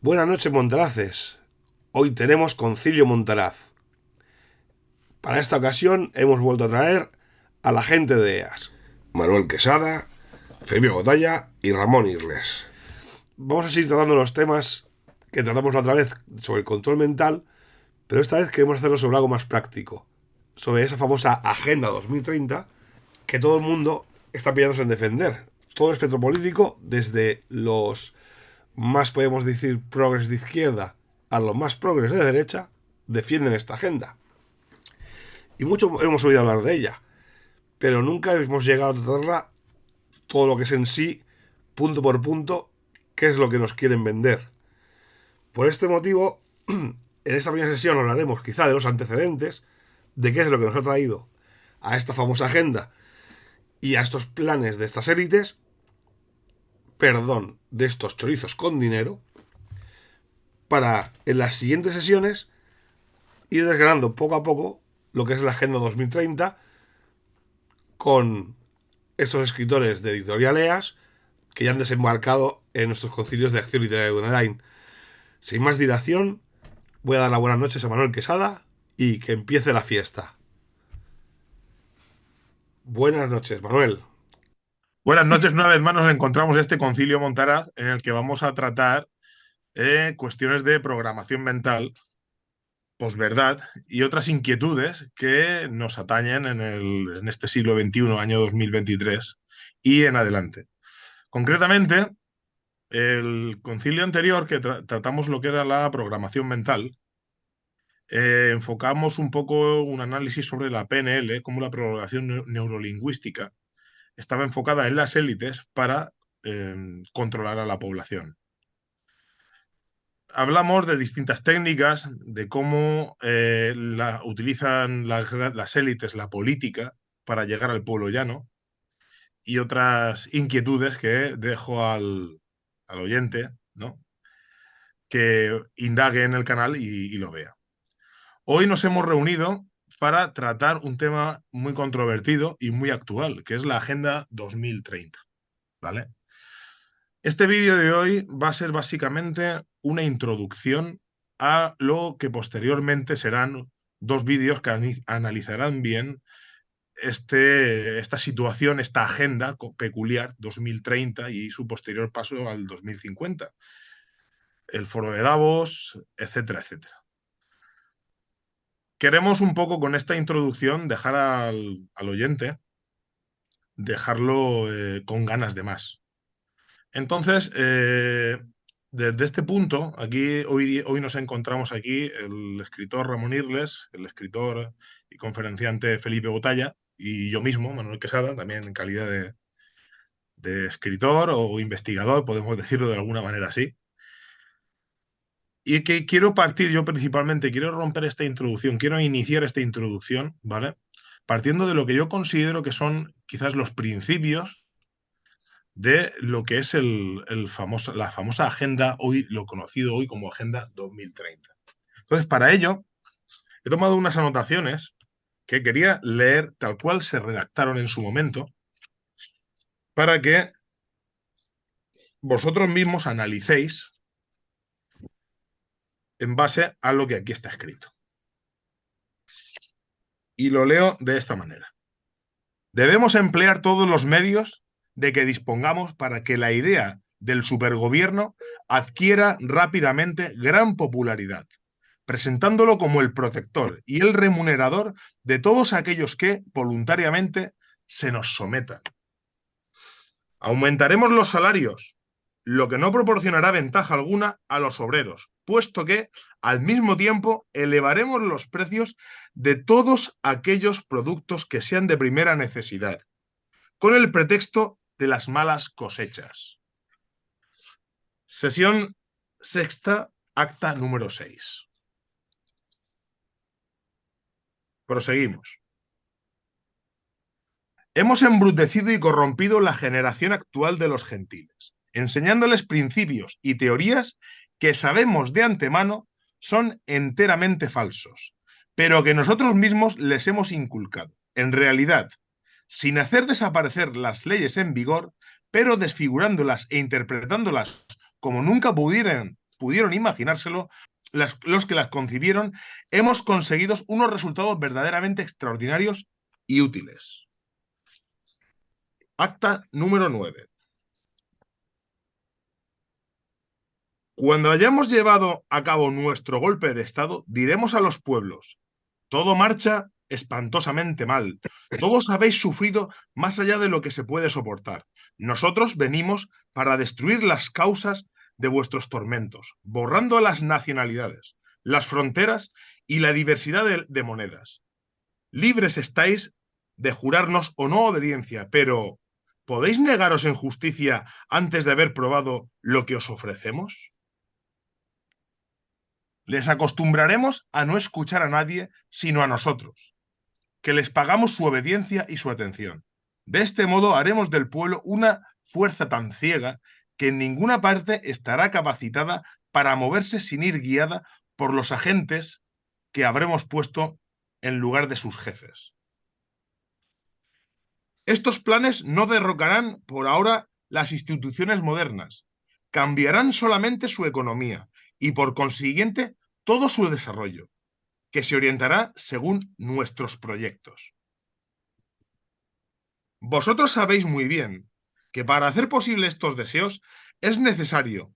Buenas noches, Montaraces. Hoy tenemos Concilio Montaraz. Para esta ocasión hemos vuelto a traer a la gente de EAS: Manuel Quesada, Felipe Botalla y Ramón Irles. Vamos a seguir tratando los temas que tratamos la otra vez sobre el control mental, pero esta vez queremos hacerlo sobre algo más práctico, sobre esa famosa Agenda 2030 que todo el mundo está pidiéndose en defender. Todo el espectro político, desde los más, podemos decir, progres de izquierda a los más progres de derecha, defienden esta agenda. Y mucho hemos oído hablar de ella, pero nunca hemos llegado a tratarla todo lo que es en sí, punto por punto, qué es lo que nos quieren vender. Por este motivo, en esta primera sesión hablaremos quizá de los antecedentes, de qué es lo que nos ha traído a esta famosa agenda y a estos planes de estas élites, perdón, de estos chorizos con dinero, para en las siguientes sesiones ir desgranando poco a poco lo que es la Agenda 2030 con estos escritores de Editorial EAS que ya han desembarcado en nuestros concilios de acción literaria online. Sin más dilación, voy a dar las buenas noches a Manuel Quesada y que empiece la fiesta. Buenas noches, Manuel. Buenas noches, una vez más nos encontramos en este concilio Montaraz en el que vamos a tratar cuestiones de programación mental, posverdad y otras inquietudes que nos atañen en este siglo XXI, año 2023 y en adelante. Concretamente, el concilio anterior que tratamos lo que era la programación mental, enfocamos un poco un análisis sobre la PNL, como la programación neurolingüística estaba enfocada en las élites para eh, controlar a la población. Hablamos de distintas técnicas, de cómo utilizan las élites la política para llegar al pueblo llano y otras inquietudes que dejo al oyente, ¿no? Que indague en el canal y lo vea. Hoy nos hemos reunido para tratar un tema muy controvertido y muy actual, que es la Agenda 2030, ¿vale? Este vídeo de hoy va a ser básicamente una introducción a lo que posteriormente serán dos vídeos que analizarán bien esta situación, esta agenda peculiar 2030 y su posterior paso al 2050, el foro de Davos, etcétera, etcétera. Queremos un poco con esta introducción dejar al oyente, dejarlo con ganas de más. Entonces, desde este punto, hoy nos encontramos aquí el escritor Ramón Irles, el escritor y conferenciante Felipe Botalla, y yo mismo, Manuel Quesada, también en calidad de escritor o investigador, podemos decirlo de alguna manera así. Y que quiero partir yo principalmente, quiero romper esta introducción, quiero iniciar esta introducción, ¿vale? Partiendo de lo que yo considero que son quizás los principios de lo que es la famosa agenda, hoy lo conocido hoy como Agenda 2030. Entonces, para ello, he tomado unas anotaciones que quería leer tal cual se redactaron en su momento, para que vosotros mismos analicéis en base a lo que aquí está escrito. Y lo leo de esta manera. Debemos emplear todos los medios de que dispongamos para que la idea del supergobierno adquiera rápidamente gran popularidad, presentándolo como el protector y el remunerador de todos aquellos que voluntariamente se nos sometan. Aumentaremos los salarios, lo que no proporcionará ventaja alguna a los obreros, puesto que, al mismo tiempo, elevaremos los precios de todos aquellos productos que sean de primera necesidad, con el pretexto de las malas cosechas. Sesión sexta, acta número 6. Proseguimos. Hemos embrutecido y corrompido la generación actual de los gentiles, enseñándoles principios y teorías que sabemos de antemano son enteramente falsos, pero que nosotros mismos les hemos inculcado. En realidad, sin hacer desaparecer las leyes en vigor, pero desfigurándolas e interpretándolas como nunca pudieron imaginárselo, los que las concibieron, hemos conseguido unos resultados verdaderamente extraordinarios y útiles. Acta número 9. Cuando hayamos llevado a cabo nuestro golpe de Estado, diremos a los pueblos: todo marcha espantosamente mal. Todos habéis sufrido más allá de lo que se puede soportar. Nosotros venimos para destruir las causas de vuestros tormentos, borrando las nacionalidades, las fronteras y la diversidad de monedas. Libres estáis de jurarnos o no obediencia, pero ¿podéis negaros en justicia antes de haber probado lo que os ofrecemos? Les acostumbraremos a no escuchar a nadie, sino a nosotros, que les pagamos su obediencia y su atención. De este modo haremos del pueblo una fuerza tan ciega que en ninguna parte estará capacitada para moverse sin ir guiada por los agentes que habremos puesto en lugar de sus jefes. Estos planes no derrocarán por ahora las instituciones modernas, cambiarán solamente su economía y por consiguiente todo su desarrollo, que se orientará según nuestros proyectos. Vosotros sabéis muy bien que para hacer posible estos deseos es necesario,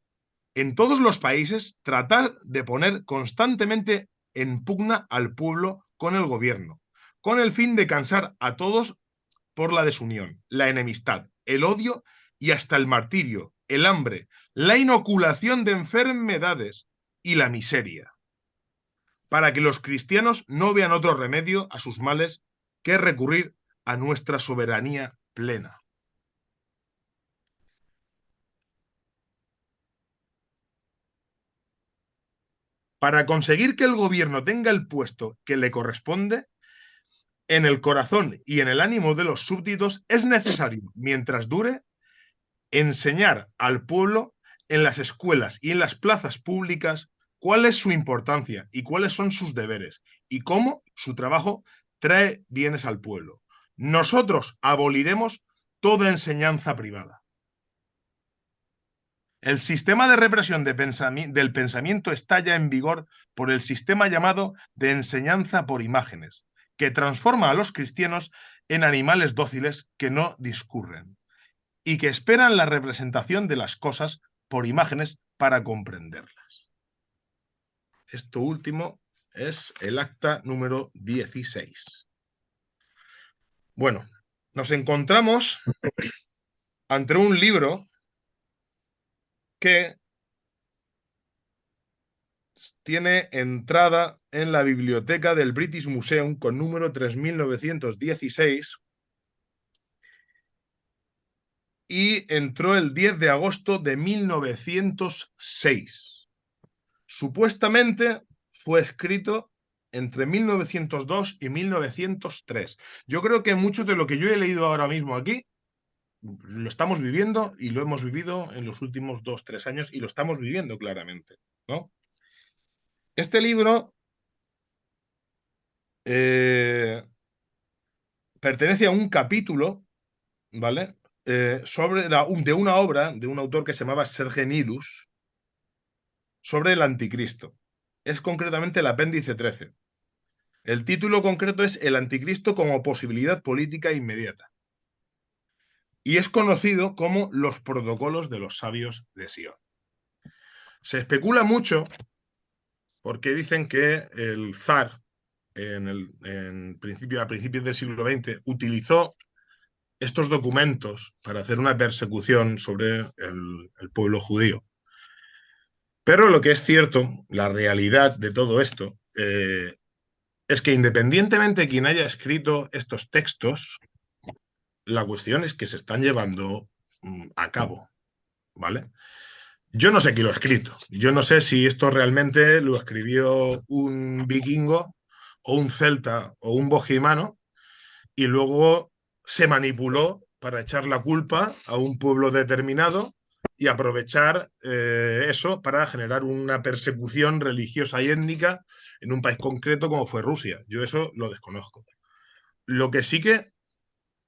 en todos los países, tratar de poner constantemente en pugna al pueblo con el gobierno, con el fin de cansar a todos por la desunión, la enemistad, el odio y hasta el martirio, el hambre, la inoculación de enfermedades y la miseria, para que los cristianos no vean otro remedio a sus males que recurrir a nuestra soberanía plena. Para conseguir que el gobierno tenga el puesto que le corresponde en el corazón y en el ánimo de los súbditos, es necesario, mientras dure, enseñar al pueblo en las escuelas y en las plazas públicas cuál es su importancia y cuáles son sus deberes y cómo su trabajo trae bienes al pueblo. Nosotros aboliremos toda enseñanza privada. El sistema de represión del pensamiento está ya en vigor por el sistema llamado de enseñanza por imágenes, que transforma a los cristianos en animales dóciles que no discurren y que esperan la representación de las cosas por imágenes para comprenderlas. Esto último es el acta número 16. Bueno, nos encontramos ante un libro que tiene entrada en la biblioteca del British Museum con número 3916 y entró el 10 de agosto de 1906. Supuestamente fue escrito entre 1902 y 1903. Yo creo que mucho de lo que yo he leído ahora mismo aquí lo estamos viviendo y lo hemos vivido en los últimos 2-3 años y lo estamos viviendo claramente, ¿no? Este libro pertenece a un capítulo, ¿vale? De una obra de un autor que se llamaba Serge Nilus sobre el anticristo. Es concretamente el apéndice 13. El título concreto es El anticristo como posibilidad política inmediata. Y es conocido como los protocolos de los sabios de Sion. Se especula mucho porque dicen que el zar, a principios del siglo XX, utilizó estos documentos para hacer una persecución sobre el pueblo judío. Pero lo que es cierto, la realidad de todo esto, es que independientemente de quien haya escrito estos textos, la cuestión es que se están llevando a cabo, ¿vale? Yo no sé quién lo ha escrito. Yo no sé si esto realmente lo escribió un vikingo o un celta o un bojimano y luego se manipuló para echar la culpa a un pueblo determinado y aprovechar eso para generar una persecución religiosa y étnica en un país concreto como fue Rusia. Yo eso lo desconozco. Lo que sí que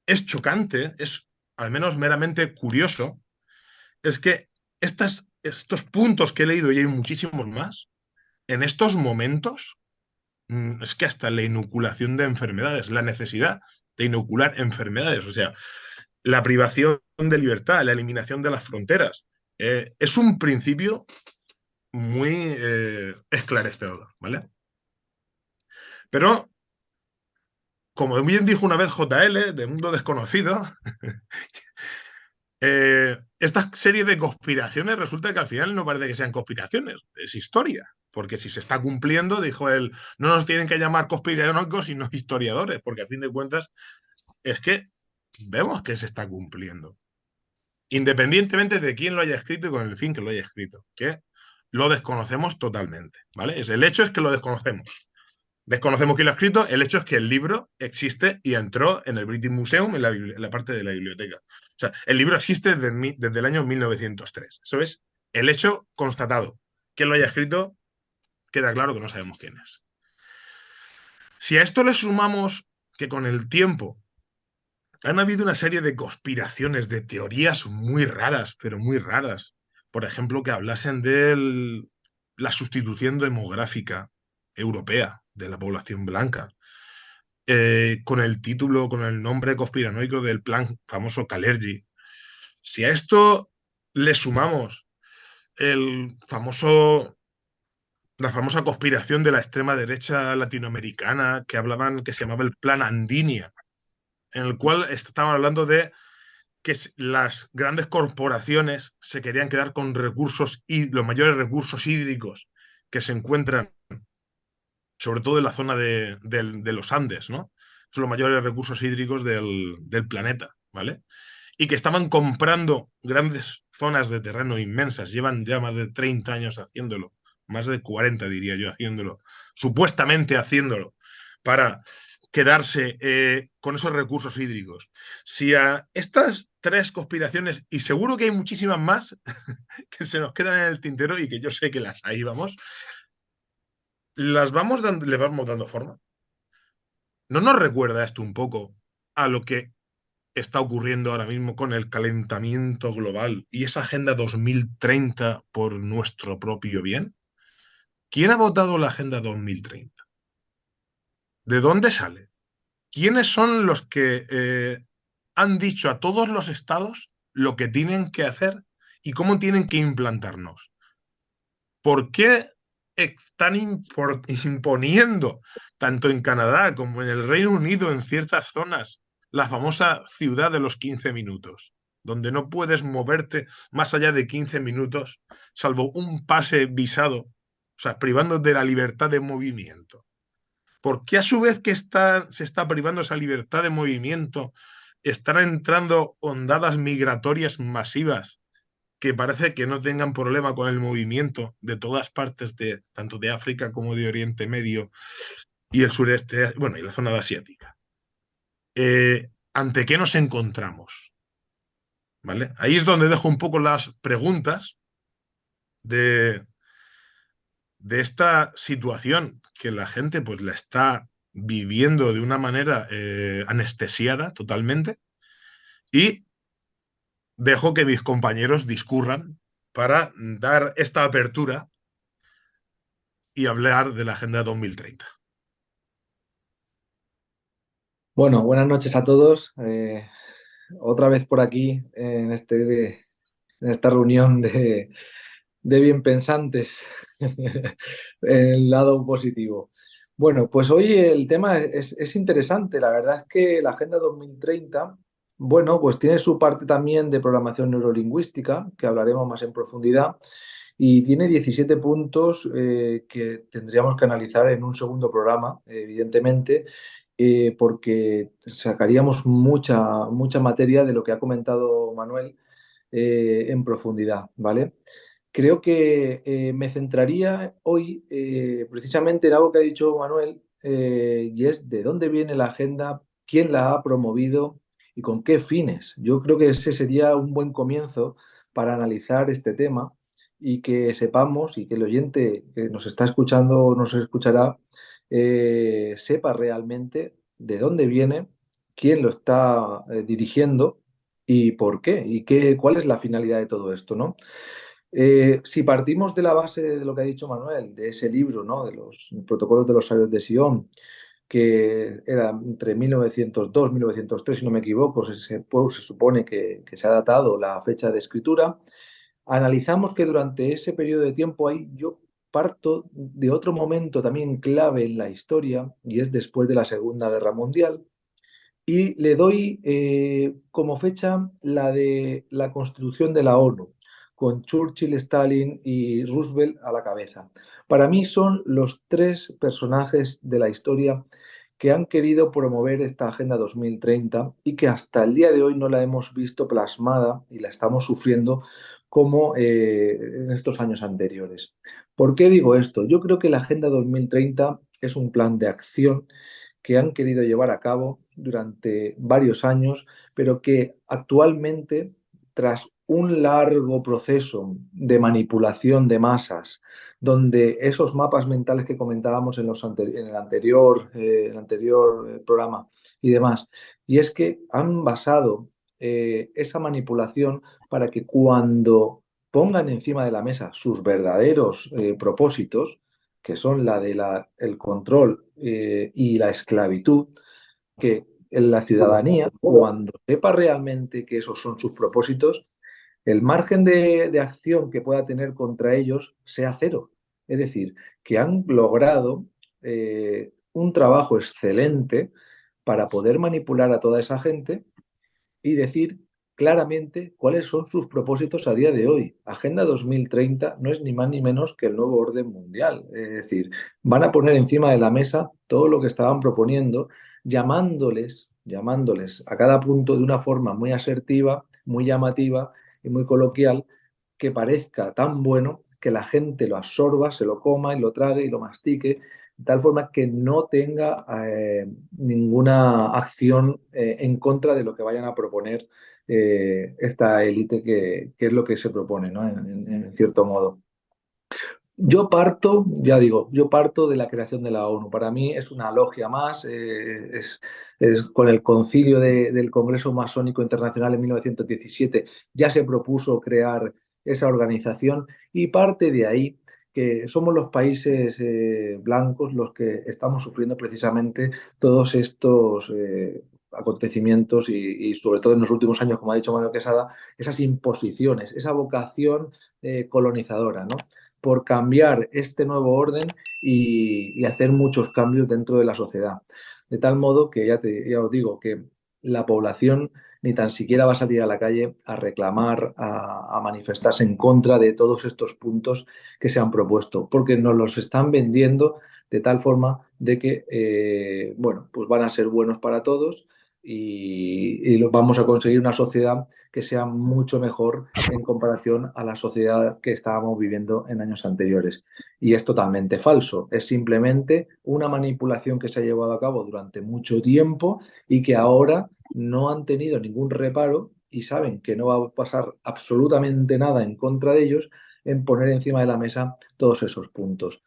es chocante, es al menos meramente curioso, es que estos puntos que he leído, y hay muchísimos más, en estos momentos, es que hasta la inoculación de enfermedades, la necesidad de inocular enfermedades, o sea, la privación de libertad, la eliminación de las fronteras, es un principio muy esclarecedor, ¿vale? Pero, como bien dijo una vez JL, de Mundo Desconocido, esta serie de conspiraciones resulta que al final no parece que sean conspiraciones, es historia. Porque si se está cumpliendo, dijo él, no nos tienen que llamar conspiranoicos, sino historiadores, porque a fin de cuentas es que vemos que se está cumpliendo. Independientemente de quién lo haya escrito y con el fin que lo haya escrito, que lo desconocemos totalmente, ¿vale? El hecho es que lo desconocemos. Desconocemos quién lo ha escrito, el hecho es que el libro existe y entró en el British Museum, en la parte de la biblioteca. O sea, el libro existe desde el año 1903. Eso es el hecho constatado. Quién lo haya escrito, queda claro que no sabemos quién es. Si a esto le sumamos que con el tiempo han habido una serie de conspiraciones, de teorías muy raras, pero muy raras. Por ejemplo, que hablasen de la sustitución demográfica europea de la población blanca, con el título, con el nombre conspiranoico del plan famoso Kalergi. Si a esto le sumamos el famoso, la famosa conspiración de la extrema derecha latinoamericana que hablaban, que se llamaba el plan Andinia, en el cual estaban hablando de que las grandes corporaciones se querían quedar con recursos y los mayores recursos hídricos que se encuentran, sobre todo en la zona de los Andes, ¿no? Son los mayores recursos hídricos del planeta, ¿vale? Y que estaban comprando grandes zonas de terreno inmensas, llevan ya más de 30 años haciéndolo, más de 40 diría yo haciéndolo, supuestamente haciéndolo, para quedarse con esos recursos hídricos. Si a estas tres conspiraciones, y seguro que hay muchísimas más que se nos quedan en el tintero y que yo sé que las ahí vamos, le vamos dando forma. ¿No nos recuerda esto un poco a lo que está ocurriendo ahora mismo con el calentamiento global y esa Agenda 2030 por nuestro propio bien? ¿Quién ha votado la Agenda 2030? ¿De dónde sale? ¿Quiénes son los que han dicho a todos los estados lo que tienen que hacer y cómo tienen que implantarnos? ¿Por qué están imponiendo, tanto en Canadá como en el Reino Unido, en ciertas zonas, la famosa ciudad de los 15 minutos, donde no puedes moverte más allá de 15 minutos, salvo un pase visado, o sea, privando de la libertad de movimiento? ¿Por qué a su vez que se está privando esa libertad de movimiento, están entrando ondadas migratorias masivas que parece que no tengan problema con el movimiento de todas partes, tanto de África como de Oriente Medio y el sureste, bueno, y la zona asiática? ¿Ante qué nos encontramos? ¿Vale? Ahí es donde dejo un poco las preguntas de, de esta situación que la gente pues la está viviendo de una manera anestesiada totalmente, y dejo que mis compañeros discurran para dar esta apertura y hablar de la Agenda 2030. Bueno, buenas noches a todos. Otra vez por aquí en esta reunión de bien pensantes, en el lado positivo. Bueno, pues hoy el tema es interesante. La verdad es que la Agenda 2030, bueno, pues tiene su parte también de programación neurolingüística, que hablaremos más en profundidad, y tiene 17 puntos que tendríamos que analizar en un segundo programa, evidentemente, porque sacaríamos mucha materia de lo que ha comentado Manuel en profundidad, ¿vale? Creo que me centraría hoy precisamente en algo que ha dicho Manuel, y es de dónde viene la agenda, quién la ha promovido y con qué fines. Yo creo que ese sería un buen comienzo para analizar este tema y que sepamos y que el oyente que nos está escuchando o nos escuchará sepa realmente de dónde viene, quién lo está dirigiendo y por qué, y cuál es la finalidad de todo esto, ¿no? Si partimos de la base de lo que ha dicho Manuel, de ese libro, ¿no? De los protocolos de los sabios de Sion, que era entre 1902 y 1903, si no me equivoco, pues, se supone que se ha datado la fecha de escritura. Analizamos que durante ese periodo de tiempo ahí yo parto de otro momento también clave en la historia, y es después de la Segunda Guerra Mundial, y le doy como fecha la de la constitución de la ONU, con Churchill, Stalin y Roosevelt a la cabeza. Para mí son los tres personajes de la historia que han querido promover esta Agenda 2030 y que hasta el día de hoy no la hemos visto plasmada y la estamos sufriendo como en estos años anteriores. ¿Por qué digo esto? Yo creo que la Agenda 2030 es un plan de acción que han querido llevar a cabo durante varios años, pero que actualmente, tras un largo proceso de manipulación de masas, donde esos mapas mentales que comentábamos en el anterior programa y demás, y es que han basado esa manipulación para que cuando pongan encima de la mesa sus verdaderos propósitos, que son la de el control y la esclavitud, que la ciudadanía, cuando sepa realmente que esos son sus propósitos, el margen de acción que pueda tener contra ellos sea cero. Es decir, que han logrado un trabajo excelente para poder manipular a toda esa gente y decir claramente cuáles son sus propósitos a día de hoy. Agenda 2030 no es ni más ni menos que el nuevo orden mundial. Es decir, van a poner encima de la mesa todo lo que estaban proponiendo, llamándoles a cada punto de una forma muy asertiva, muy llamativa y muy coloquial, que parezca tan bueno que la gente lo absorba, se lo coma y lo trague y lo mastique, de tal forma que no tenga ninguna acción en contra de lo que vayan a proponer esta élite que es lo que se propone, ¿no? En cierto modo. Yo parto, ya digo, yo parto de la creación de la ONU. Para mí es una logia más, es con el concilio del Congreso Masónico Internacional en 1917 ya se propuso crear esa organización y parte de ahí que somos los países blancos los que estamos sufriendo precisamente todos estos acontecimientos y sobre todo en los últimos años, como ha dicho Manuel Quesada, esas imposiciones, esa vocación colonizadora, ¿no? Por cambiar este nuevo orden y hacer muchos cambios dentro de la sociedad. De tal modo que ya os digo que la población ni tan siquiera va a salir a la calle a reclamar, a manifestarse en contra de todos estos puntos que se han propuesto, porque nos los están vendiendo de tal forma de que, bueno, pues van a ser buenos para todos y vamos a conseguir una sociedad que sea mucho mejor en comparación a la sociedad que estábamos viviendo en años anteriores. Y es totalmente falso, es simplemente una manipulación que se ha llevado a cabo durante mucho tiempo y que ahora no han tenido ningún reparo y saben que no va a pasar absolutamente nada en contra de ellos en poner encima de la mesa todos esos puntos.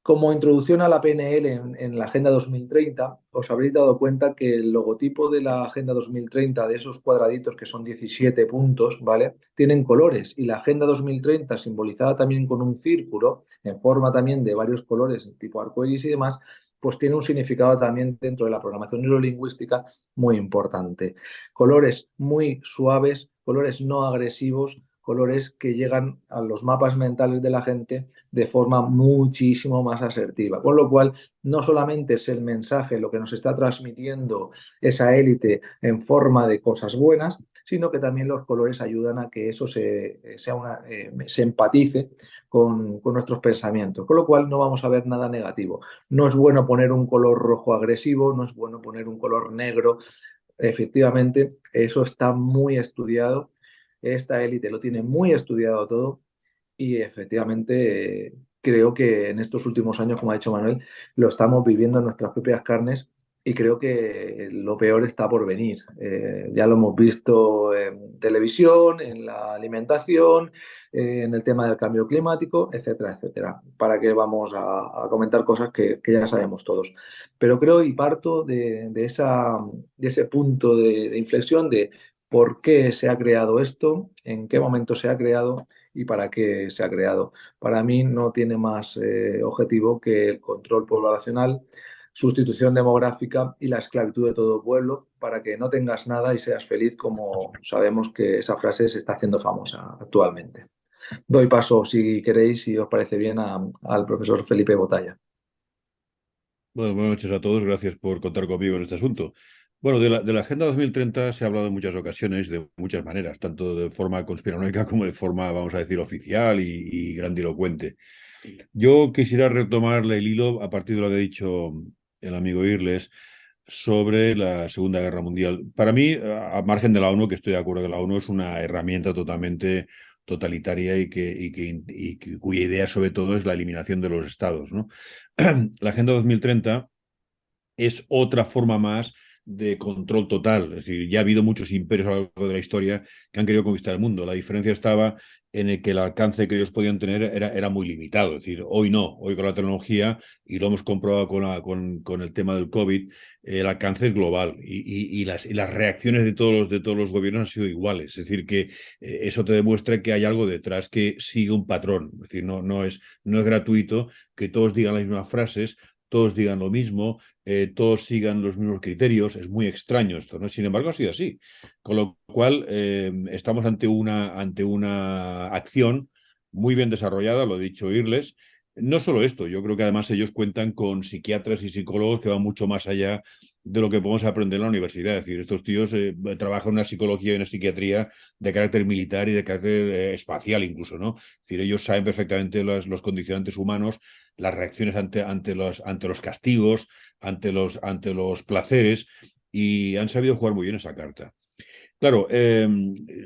Como introducción a la PNL en la Agenda 2030, os habréis dado cuenta que el logotipo de la Agenda 2030, de esos cuadraditos que son 17 puntos, ¿vale? Tienen colores y la Agenda 2030, simbolizada también con un círculo, en forma también de varios colores, tipo arcoíris y demás, pues tiene un significado también dentro de la programación neurolingüística muy importante. Colores muy suaves, colores no agresivos, colores que llegan a los mapas mentales de la gente de forma muchísimo más asertiva. Con lo cual, no solamente es el mensaje lo que nos está transmitiendo esa élite en forma de cosas buenas, sino que también los colores ayudan a que eso se empatice con nuestros pensamientos. Con lo cual, no vamos a ver nada negativo. No es bueno poner un color rojo agresivo, no es bueno poner un color negro. Efectivamente, eso está muy estudiado. Esta élite lo tiene muy estudiado todo y efectivamente creo que en estos últimos años, como ha dicho Manuel, lo estamos viviendo en nuestras propias carnes y creo que lo peor está por venir. Ya lo hemos visto en televisión, en la alimentación, en el tema del cambio climático, etcétera, etcétera. ¿Para qué vamos a comentar cosas que ya sabemos todos? Pero creo y parto de ese punto de inflexión de por qué se ha creado esto, en qué momento se ha creado y para qué se ha creado. Para mí no tiene más objetivo que el control poblacional, sustitución demográfica y la esclavitud de todo pueblo para que no tengas nada y seas feliz, como sabemos que esa frase se está haciendo famosa actualmente. Doy paso, si queréis, si os parece bien, al profesor Felipe Botalla. Bueno, buenas noches a todos. Gracias por contar conmigo en este asunto. Bueno, de la Agenda 2030 se ha hablado en muchas ocasiones, de muchas maneras, tanto de forma conspiranoica como de forma, vamos a decir, oficial y grandilocuente. Yo quisiera retomarle el hilo a partir de lo que ha dicho el amigo Irles sobre la Segunda Guerra Mundial. Para mí, a margen de la ONU, que estoy de acuerdo que la ONU es una herramienta totalmente totalitaria cuya idea sobre todo es la eliminación de los estados, ¿no? La Agenda 2030 es otra forma más de control total. Es decir, ya ha habido muchos imperios a lo largo de la historia que han querido conquistar el mundo. La diferencia estaba en el que el alcance que ellos podían tener era muy limitado. Es decir, hoy no, hoy con la tecnología, y lo hemos comprobado con el tema del COVID, el alcance es global y las reacciones de todos los gobiernos han sido iguales. Es decir, que eso te demuestra que hay algo detrás que sigue un patrón. Es decir, no es gratuito que todos digan las mismas frases, todos digan lo mismo, todos sigan los mismos criterios. Es muy extraño esto, ¿no? Sin embargo, ha sido así. Con lo cual, estamos ante una acción muy bien desarrollada, lo he dicho Irles. No solo esto, yo creo que además ellos cuentan con psiquiatras y psicólogos que van mucho más allá de lo que podemos aprender en la universidad. Es decir, estos tíos trabajan una psicología y una psiquiatría de carácter militar y de carácter espacial incluso, ¿no? Es decir, ellos saben perfectamente los condicionantes humanos, las reacciones ante los castigos, ante los placeres, y han sabido jugar muy bien esa carta. Claro,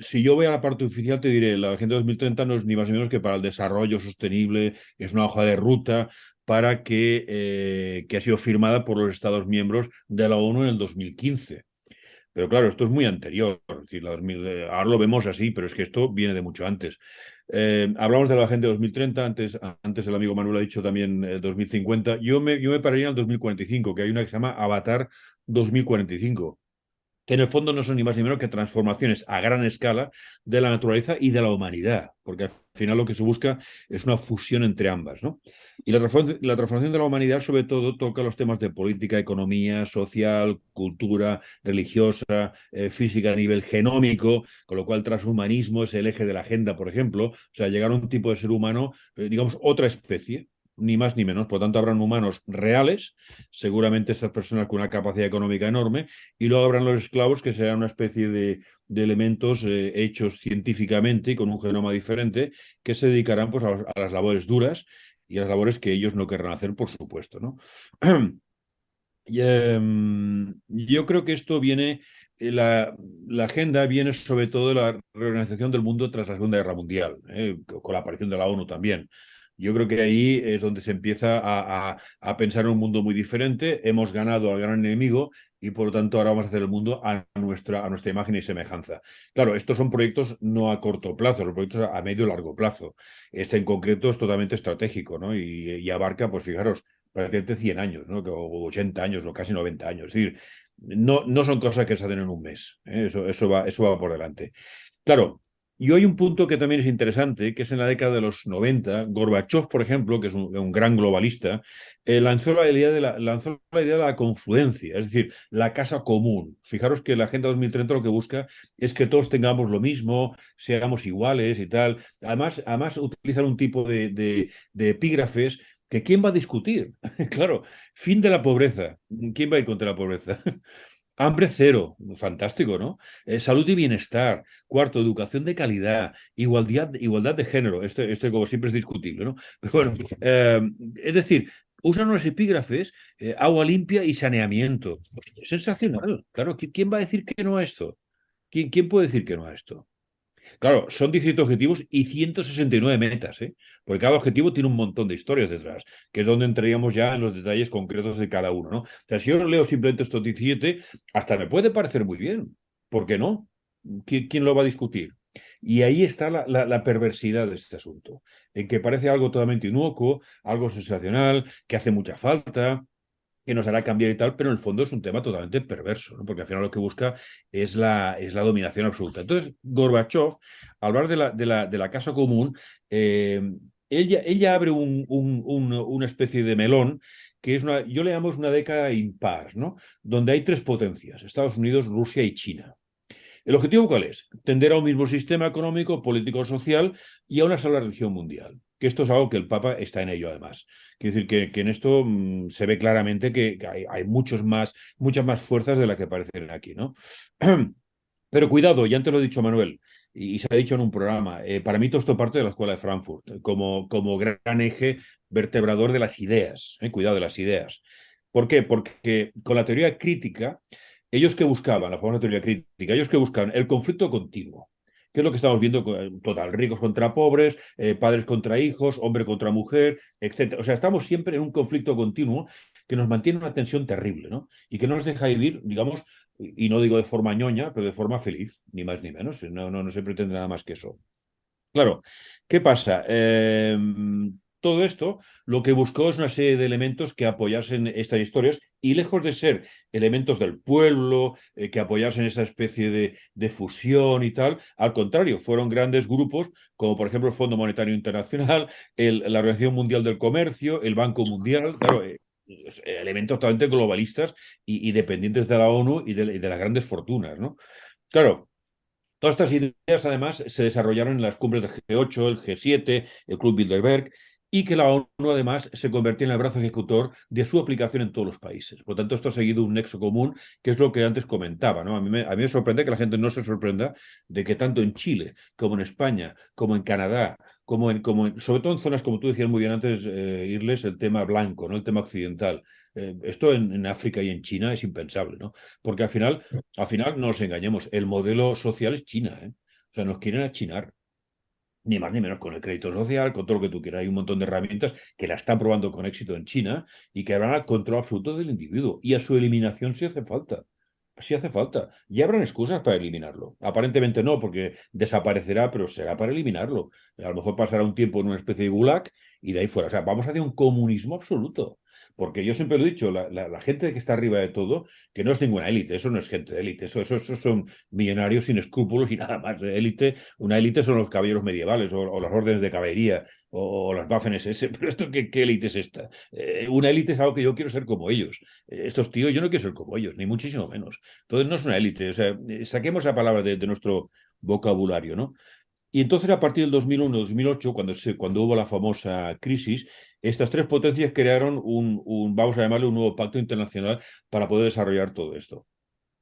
si yo voy a la parte oficial, te diré, la Agenda 2030 no es ni más ni menos que para el desarrollo sostenible, es una hoja de ruta que ha sido firmada por los Estados miembros de la ONU en el 2015. Pero claro, esto es muy anterior. Es decir, ahora lo vemos así, pero es que esto viene de mucho antes. Hablamos de la Agenda 2030, antes el amigo Manuel ha dicho también 2050. Yo me pararía en el 2045, que hay una que se llama Avatar 2045, que en el fondo no son ni más ni menos que transformaciones a gran escala de la naturaleza y de la humanidad, porque al final lo que se busca es una fusión entre ambas, ¿no? Y la transformación de la humanidad sobre todo toca los temas de política, economía, social, cultura, religiosa, física a nivel genómico, con lo cual transhumanismo es el eje de la agenda, por ejemplo, o sea, llegar a un tipo de ser humano, digamos, otra especie, ni más ni menos. Por lo tanto, habrán humanos reales, seguramente estas personas con una capacidad económica enorme, y luego habrán los esclavos, que serán una especie de elementos hechos científicamente y con un genoma diferente, que se dedicarán pues, a las labores duras y a las labores que ellos no querrán hacer, por supuesto, ¿no? Yo creo que esto viene, la agenda viene sobre todo de la reorganización del mundo tras la Segunda Guerra Mundial, con la aparición de la ONU también. Yo creo que ahí es donde se empieza a pensar en un mundo muy diferente. Hemos ganado al gran enemigo y por lo tanto ahora vamos a hacer el mundo a nuestra imagen y semejanza. Claro, estos son proyectos no a corto plazo, son proyectos a medio y largo plazo. Este en concreto es totalmente estratégico, ¿no? Y abarca, pues fijaros, prácticamente 100 años, ¿no? O 80 años, o casi 90 años. Es decir, no son cosas que se hacen en un mes. Eso va por delante. Claro, y hay un punto que también es interesante, que es en la década de los 90, Gorbachev, por ejemplo, que es un gran globalista, lanzó la idea de la confluencia, es decir, la casa común. Fijaros que la Agenda 2030 lo que busca es que todos tengamos lo mismo, seamos iguales y tal. Además utilizan un tipo de epígrafes que ¿quién va a discutir? Claro, fin de la pobreza. ¿Quién va a ir contra la pobreza? Hambre cero, fantástico, ¿no? Salud y bienestar. Cuarto, educación de calidad. Igualdad de género. Este, como siempre, es discutible, ¿no? Pero bueno, es decir, usan unos epígrafes, agua limpia y saneamiento. Es sensacional. Claro, ¿quién va a decir que no a esto? ¿Quién puede decir que no a esto? Claro, son 17 objetivos y 169 metas, ¿eh? Porque cada objetivo tiene un montón de historias detrás, que es donde entraríamos ya en los detalles concretos de cada uno, ¿no? O sea, si yo leo simplemente estos 17, hasta me puede parecer muy bien. ¿Por qué no? ¿Quién lo va a discutir? Y ahí está la perversidad de este asunto, en que parece algo totalmente inocuo, algo sensacional, que hace mucha falta, que nos hará cambiar y tal, pero en el fondo es un tema totalmente perverso, ¿no? Porque al final lo que busca es la dominación absoluta. Entonces, Gorbachev, al hablar de la casa común, ella abre una especie de melón que es yo le llamo una década impasse, ¿no? Donde hay tres potencias, Estados Unidos, Rusia y China. ¿El objetivo cuál es? Tender a un mismo sistema económico, político, social y a una sola religión mundial. Que esto es algo que el Papa está en ello, además. Quiero decir que en esto se ve claramente que hay muchas más fuerzas de las que aparecen aquí, ¿no? Pero cuidado, ya te lo he dicho Manuel, y se ha dicho en un programa, para mí todo esto parte de la Escuela de Frankfurt, como gran eje vertebrador de las ideas, cuidado de las ideas. ¿Por qué? Porque con la teoría crítica, ellos que buscaban, la famosa teoría crítica, ellos que buscaban el conflicto continuo, que es lo que estamos viendo, total, ricos contra pobres, padres contra hijos, hombre contra mujer, etcétera. O sea, estamos siempre en un conflicto continuo que nos mantiene una tensión terrible, ¿no? Y que no nos deja vivir, digamos, y no digo de forma ñoña, pero de forma feliz, ni más ni menos. No se pretende nada más que eso. Claro, ¿qué pasa? Todo esto lo que buscó es una serie de elementos que apoyasen estas historias y lejos de ser elementos del pueblo, que apoyasen esa especie de fusión y tal, al contrario, fueron grandes grupos como por ejemplo el Fondo Monetario Internacional, la Organización Mundial del Comercio, el Banco Mundial, claro, elementos totalmente globalistas y dependientes de la ONU y de las grandes fortunas, ¿no? Claro. Todas estas ideas, además, se desarrollaron en las cumbres del G8, el G7, el Club Bilderberg, y que la ONU, además, se convirtió en el brazo ejecutor de su aplicación en todos los países. Por lo tanto, esto ha seguido un nexo común, que es lo que antes comentaba, ¿no? A mí me sorprende que la gente no se sorprenda de que tanto en Chile, como en España, como en Canadá, sobre todo en zonas, como tú decías muy bien antes, Irles, el tema blanco, ¿no? El tema occidental. Esto en África y en China es impensable, ¿no? Porque al final, no nos engañemos, el modelo social es China, ¿eh? O sea, nos quieren achinar, ni más ni menos con el crédito social, con todo lo que tú quieras. Hay un montón de herramientas que la están probando con éxito en China y que habrán al control absoluto del individuo y a su eliminación si hace falta. Si hace falta. Y habrán excusas para eliminarlo. Aparentemente no, porque desaparecerá, pero será para eliminarlo. A lo mejor pasará un tiempo en una especie de gulag y de ahí fuera. O sea, vamos a hacer un comunismo absoluto. Porque yo siempre lo he dicho, la gente que está arriba de todo, que no es ninguna élite, eso no es gente de élite, eso son millonarios sin escrúpulos y nada más. Una élite son los caballeros medievales o las órdenes de caballería o las Waffen-SS, pero esto ¿qué élite es esta? Una élite es algo que yo quiero ser como ellos. Estos tíos yo no quiero ser como ellos, ni muchísimo menos. Entonces no es una élite, o sea, saquemos esa palabra de nuestro vocabulario, ¿no? Y entonces, a partir del 2001-2008, cuando hubo la famosa crisis, estas tres potencias crearon vamos a llamarle un nuevo pacto internacional para poder desarrollar todo esto.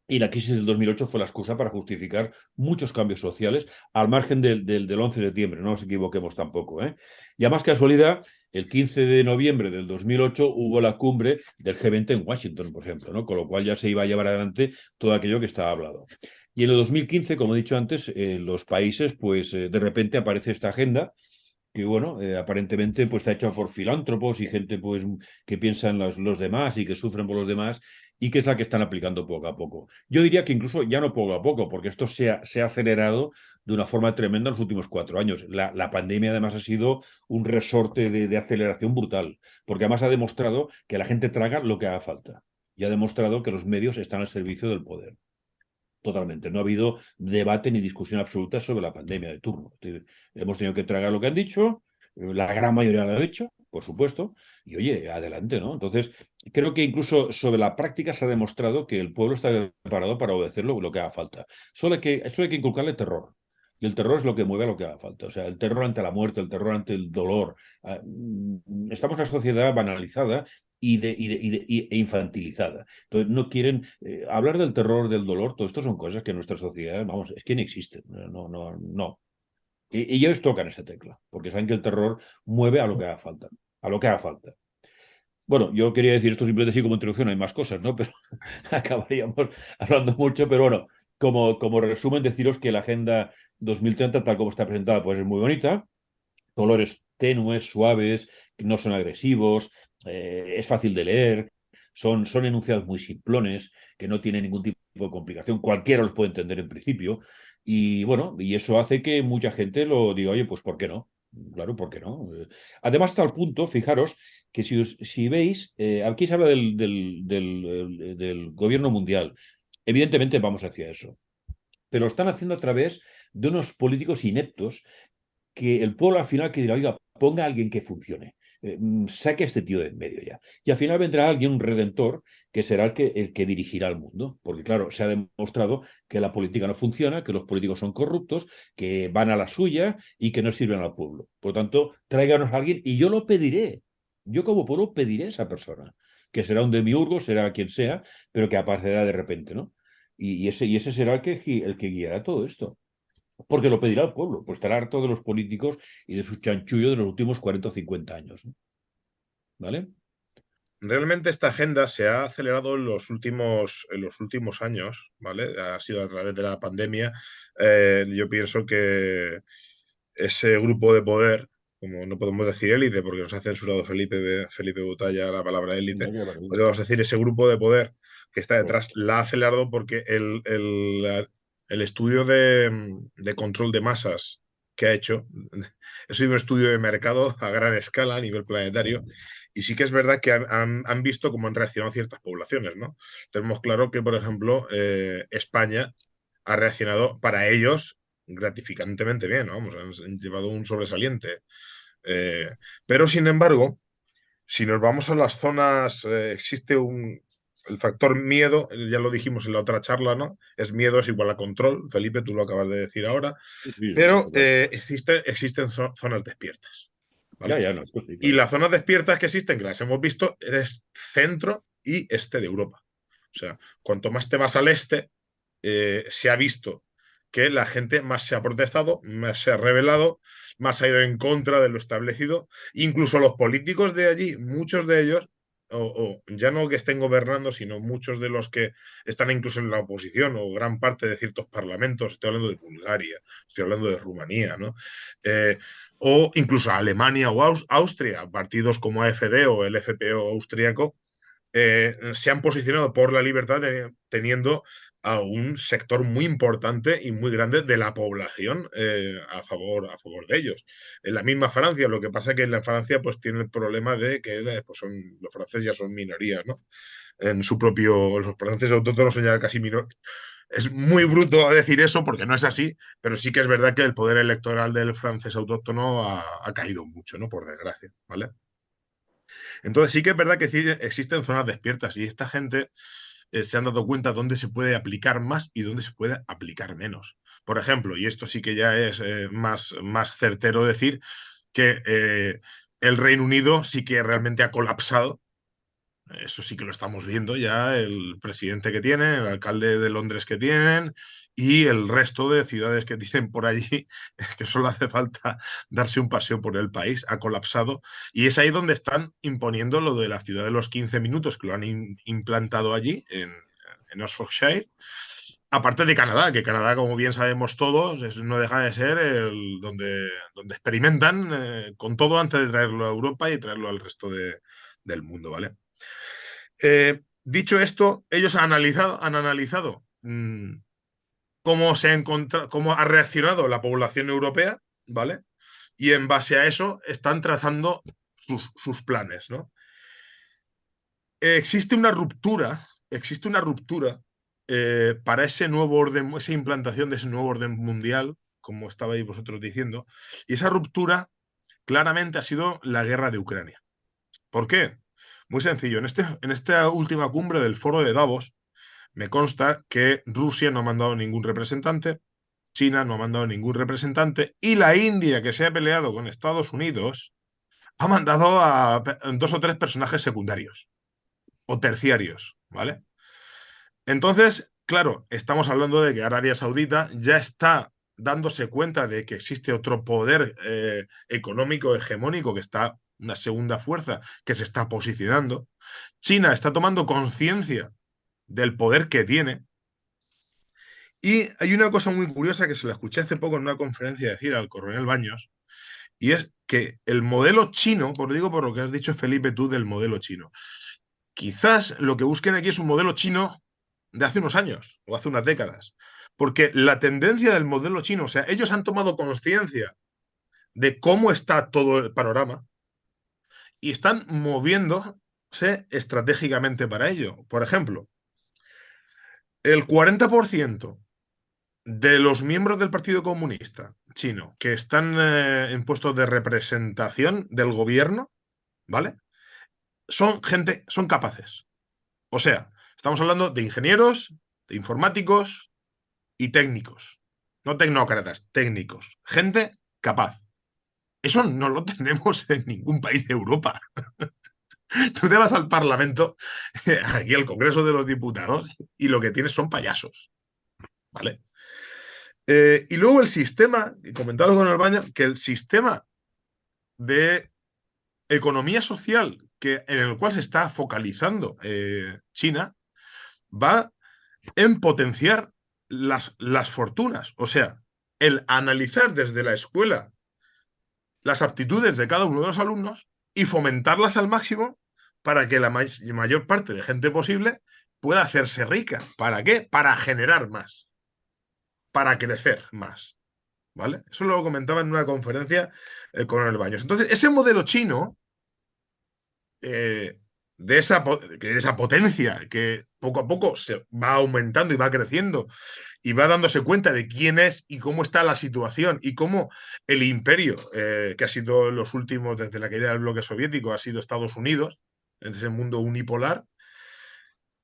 Y la crisis del 2008 fue la excusa para justificar muchos cambios sociales al margen del 11 de septiembre, no nos equivoquemos tampoco, ¿eh? Y a más casualidad, el 15 de noviembre del 2008 hubo la cumbre del G20 en Washington, por ejemplo, ¿no? Con lo cual ya se iba a llevar adelante todo aquello que estaba hablado. Y en el 2015, como he dicho antes, los países, pues de repente aparece esta agenda que bueno, aparentemente pues está hecha por filántropos y gente pues que piensa en los demás y que sufren por los demás y que es la que están aplicando poco a poco. Yo diría que incluso ya no poco a poco, porque esto se ha acelerado de una forma tremenda en los últimos 4 años. La pandemia además ha sido un resorte de aceleración brutal, porque además ha demostrado que la gente traga lo que haga falta y ha demostrado que los medios están al servicio del poder. Totalmente. No ha habido debate ni discusión absoluta sobre la pandemia de turno. Es decir, hemos tenido que tragar lo que han dicho, la gran mayoría lo ha dicho, por supuesto, y oye, adelante, ¿no? Entonces, creo que incluso sobre la práctica se ha demostrado que el pueblo está preparado para obedecer lo que haga falta. Solo hay que inculcarle terror. Y el terror es lo que mueve a lo que haga falta. O sea, el terror ante la muerte, el terror ante el dolor. Estamos en una sociedad banalizada e infantilizada. Entonces, no quieren hablar del terror, del dolor, todo esto son cosas que en nuestra sociedad, vamos, es que ni existen. No, no, no. Y ellos tocan esa tecla, porque saben que el terror mueve a lo que haga falta. A lo que haga falta. Bueno, yo quería decir esto simplemente así como introducción, hay más cosas, ¿no? Pero acabaríamos hablando mucho, pero bueno, como resumen, deciros que la Agenda 2030, tal como está presentada, pues es muy bonita, colores tenues, suaves, que no son agresivos, es fácil de leer, son enunciados muy simplones, que no tienen ningún tipo de complicación, cualquiera los puede entender en principio, y bueno, y eso hace que mucha gente lo diga, oye, pues ¿por qué no? Claro, ¿por qué no? Además, hasta el punto, fijaros, que si veis, aquí se habla del gobierno mundial. Evidentemente vamos hacia eso, pero lo están haciendo a través de unos políticos ineptos que el pueblo al final que dirá, oiga, ponga a alguien que funcione. Saque a este tío de en medio ya. Y al final vendrá alguien, un redentor, que será el que dirigirá el mundo. Porque, claro, se ha demostrado que la política no funciona, que los políticos son corruptos, que van a la suya y que no sirven al pueblo. Por lo tanto, tráiganos a alguien y yo lo pediré. Yo como pueblo pediré a esa persona, que será un demiurgo, será quien sea, pero que aparecerá de repente, ¿no? Y ese será el que guiará todo esto. Porque lo pedirá el pueblo, pues estará harto de los políticos y de su chanchullo de los últimos 40 o 50 años, ¿no? ¿Vale? Realmente esta agenda se ha acelerado en los últimos años, ¿vale? Ha sido a través de la pandemia. Yo pienso que ese grupo de poder, como no podemos decir élite porque nos ha censurado Felipe Botalla la palabra élite, pues vamos a decir ese grupo de poder que está detrás la ha acelerado porque el estudio de control de masas que ha hecho, ha sido un estudio de mercado a gran escala a nivel planetario. Y sí que es verdad que han visto cómo han reaccionado ciertas poblaciones, ¿no? Tenemos claro que, por ejemplo, España ha reaccionado para ellos gratificantemente bien, ¿no? Vamos, han llevado un sobresaliente. Eh, pero, sin embargo, si nos vamos a las zonas, existe el factor miedo, ya lo dijimos en la otra charla, ¿no? Miedo es igual a control, Felipe, tú lo acabas de decir ahora, Sí, sí, pero está claro. existen zonas despiertas, Ya, ¿vale? ya, no, pues sí, Y claro. las zonas despiertas que existen, que las hemos visto, es centro y este de Europa. O sea, cuanto más te vas al este, se ha visto que la gente más se ha protestado, más se ha rebelado, más ha ido en contra de lo establecido. Incluso los políticos de allí, muchos de ellos, o ya no que estén gobernando, sino muchos de los que están incluso en la oposición o gran parte de ciertos parlamentos, estoy hablando de Bulgaria, estoy hablando de Rumanía, ¿no? O incluso Alemania o Austria, partidos como AfD o el FPO austríaco, se han posicionado por la libertad teniendo a un sector muy importante y muy grande de la población a favor de ellos. En la misma Francia, lo que pasa es que en la Francia pues tiene el problema de que pues los franceses ya son minorías, ¿no? Los franceses autóctonos son ya casi minorías. Es muy bruto decir eso porque no es así, pero sí que es verdad que el poder electoral del francés autóctono ha caído mucho, ¿no? Por desgracia, ¿vale? Entonces sí que es verdad que sí existen zonas despiertas y esta gente se han dado cuenta dónde se puede aplicar más y dónde se puede aplicar menos. Por ejemplo, y esto sí que ya es más certero decir, que el Reino Unido sí que realmente ha colapsado. Eso sí que lo estamos viendo ya, el presidente que tienen, el alcalde de Londres que tienen y el resto de ciudades que tienen por allí, que solo hace falta darse un paseo por el país, ha colapsado. Y es ahí donde están imponiendo lo de la ciudad de los 15 minutos, que lo han implantado allí, en Oxfordshire. Aparte de Canadá, que Canadá, como bien sabemos todos, no deja de ser donde experimentan con todo antes de traerlo a Europa y traerlo al resto del mundo, ¿vale? Dicho esto, ellos han analizado cómo ha reaccionado la población europea, ¿vale? Y en base a eso están trazando sus planes, ¿no? Existe una ruptura para ese nuevo orden, esa implantación de ese nuevo orden mundial, como estabais vosotros diciendo, y esa ruptura claramente ha sido la guerra de Ucrania. ¿Por qué? Muy sencillo. En esta última cumbre del foro de Davos, me consta que Rusia no ha mandado ningún representante, China no ha mandado ningún representante y la India, que se ha peleado con Estados Unidos, ha mandado a 2 o 3 personajes secundarios o terciarios, ¿vale? Entonces, claro, estamos hablando de que Arabia Saudita ya está dándose cuenta de que existe otro poder económico hegemónico que está, una segunda fuerza que se está posicionando. China está tomando conciencia del poder que tiene. Y hay una cosa muy curiosa que se la escuché hace poco en una conferencia decir al coronel Baños, y es que el modelo chino, por lo que has dicho Felipe tú del modelo chino, quizás lo que busquen aquí es un modelo chino de hace unos años o hace unas décadas, porque la tendencia del modelo chino, o sea, ellos han tomado conciencia de cómo está todo el panorama y están moviéndose estratégicamente para ello. Por ejemplo, el 40% de los miembros del Partido Comunista chino que están en puestos de representación del gobierno, ¿vale? Son gente, son capaces. O sea, estamos hablando de ingenieros, de informáticos y técnicos. No tecnócratas, técnicos. Gente capaz. Eso no lo tenemos en ningún país de Europa. Tú te vas al Parlamento, aquí al Congreso de los Diputados, y lo que tienes son payasos. ¿Vale? Y luego el sistema, comentado con el baño, que el sistema de economía social en el cual se está focalizando China va en potenciar las fortunas. O sea, el analizar desde la escuela las aptitudes de cada uno de los alumnos y fomentarlas al máximo para que la mayor parte de gente posible pueda hacerse rica. ¿Para qué? Para generar más, para crecer más. ¿Vale? Eso lo comentaba en una conferencia con el Baños. Entonces, ese modelo chino de esa potencia que poco a poco se va aumentando y va creciendo y va dándose cuenta de quién es y cómo está la situación y cómo el imperio, que ha sido los últimos, desde la caída del bloque soviético, ha sido Estados Unidos, en ese mundo unipolar,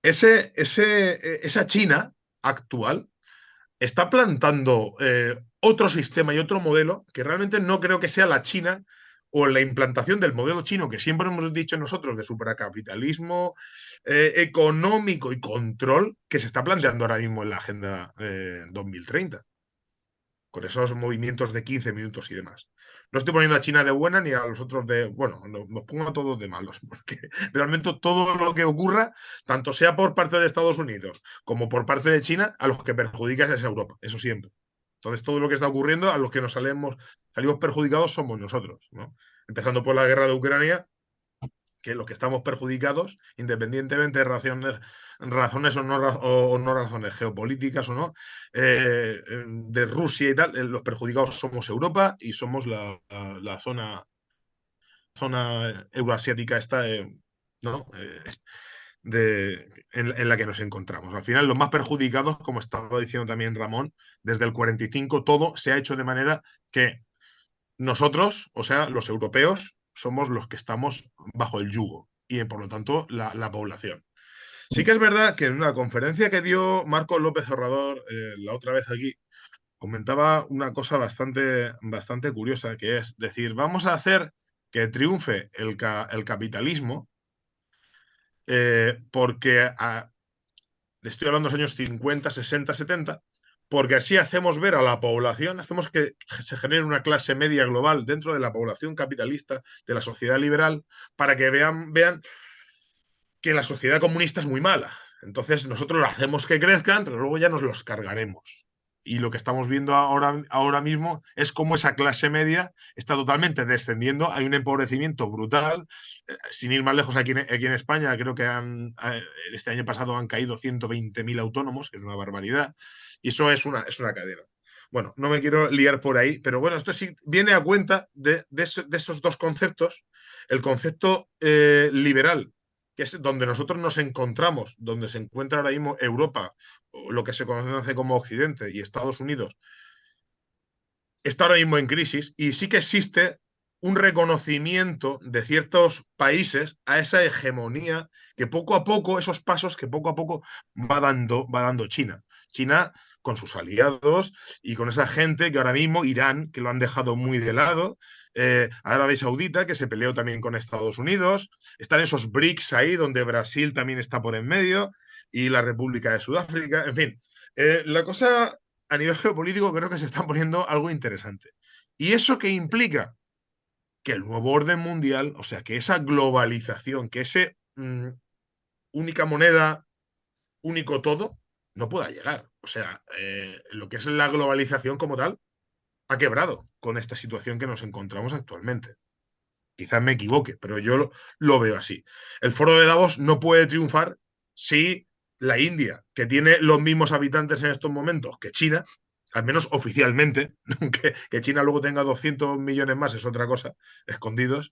esa China actual está plantando otro sistema y otro modelo que realmente no creo que sea la China o la implantación del modelo chino que siempre hemos dicho nosotros de supracapitalismo económico y control que se está planteando ahora mismo en la Agenda 2030, con esos movimientos de 15 minutos y demás. No estoy poniendo a China de buena ni a los otros de, bueno, nos pongo a todos de malos, porque realmente todo lo que ocurra, tanto sea por parte de Estados Unidos como por parte de China, a los que perjudicas es Europa, eso siempre. Entonces, todo lo que está ocurriendo, a los que salimos perjudicados somos nosotros, ¿no? Empezando por la guerra de Ucrania, que los que estamos perjudicados, independientemente de razones o no razones geopolíticas o no, de Rusia y tal, los perjudicados somos Europa y somos la zona euroasiática esta, ¿no? En la que nos encontramos. Al final, los más perjudicados, como estaba diciendo también Ramón, desde el 45 todo se ha hecho de manera que nosotros, o sea, los europeos, somos los que estamos bajo el yugo y por lo tanto la población. Sí que es verdad que en una conferencia que dio Marcos López Obrador la otra vez aquí, comentaba una cosa bastante curiosa, que es decir, vamos a hacer que triunfe el capitalismo porque le estoy hablando de los años 50, 60, 70, porque así hacemos ver a la población, hacemos que se genere una clase media global dentro de la población capitalista, de la sociedad liberal, para que vean que la sociedad comunista es muy mala. Entonces nosotros lo hacemos que crezcan, pero luego ya nos los cargaremos. Y lo que estamos viendo ahora mismo es cómo esa clase media está totalmente descendiendo. Hay un empobrecimiento brutal. Sin ir más lejos, aquí en España creo que este año pasado han caído 120.000 autónomos, que es una barbaridad. Y eso es una cadena. Bueno, no me quiero liar por ahí, pero bueno, esto sí viene a cuenta de esos dos conceptos. El concepto liberal, que es donde nosotros nos encontramos, donde se encuentra ahora mismo Europa, o lo que se conoce como Occidente y Estados Unidos, está ahora mismo en crisis y sí que existe un reconocimiento de ciertos países a esa hegemonía que poco a poco, esos pasos que poco a poco va dando China. China con sus aliados y con esa gente que ahora mismo, Irán, que lo han dejado muy de lado, Arabia Saudita, que se peleó también con Estados Unidos, están esos BRICS ahí, donde Brasil también está por en medio, y la República de Sudáfrica, en fin. La cosa a nivel geopolítico creo que se está poniendo algo interesante. ¿Y eso qué implica? Que el nuevo orden mundial, o sea, que esa globalización, que ese única moneda, único todo, no pueda llegar. O sea, lo que es la globalización como tal ha quebrado con esta situación que nos encontramos actualmente. Quizás me equivoque, pero yo lo veo así. El foro de Davos no puede triunfar si la India, que tiene los mismos habitantes en estos momentos que China, al menos oficialmente, que China luego tenga 200 millones más es otra cosa, escondidos,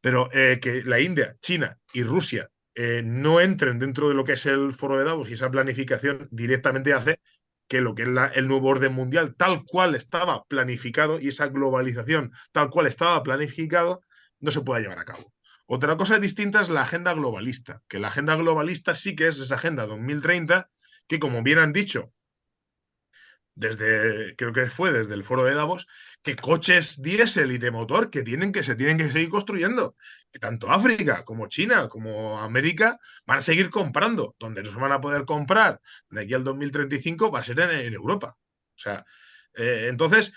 pero que la India, China y Rusia no entren dentro de lo que es el foro de Davos y esa planificación directamente hace que lo que es el nuevo orden mundial, tal cual estaba planificado y esa globalización tal cual estaba planificado, no se pueda llevar a cabo. Otra cosa distinta es la agenda globalista, que la agenda globalista sí que es esa agenda 2030, que como bien han dicho, creo que fue desde el foro de Davos, que coches diésel y de motor se tienen que seguir construyendo. Que tanto África como China como América van a seguir comprando. Donde no se van a poder comprar de aquí al 2035 va a ser en Europa. O sea, entonces,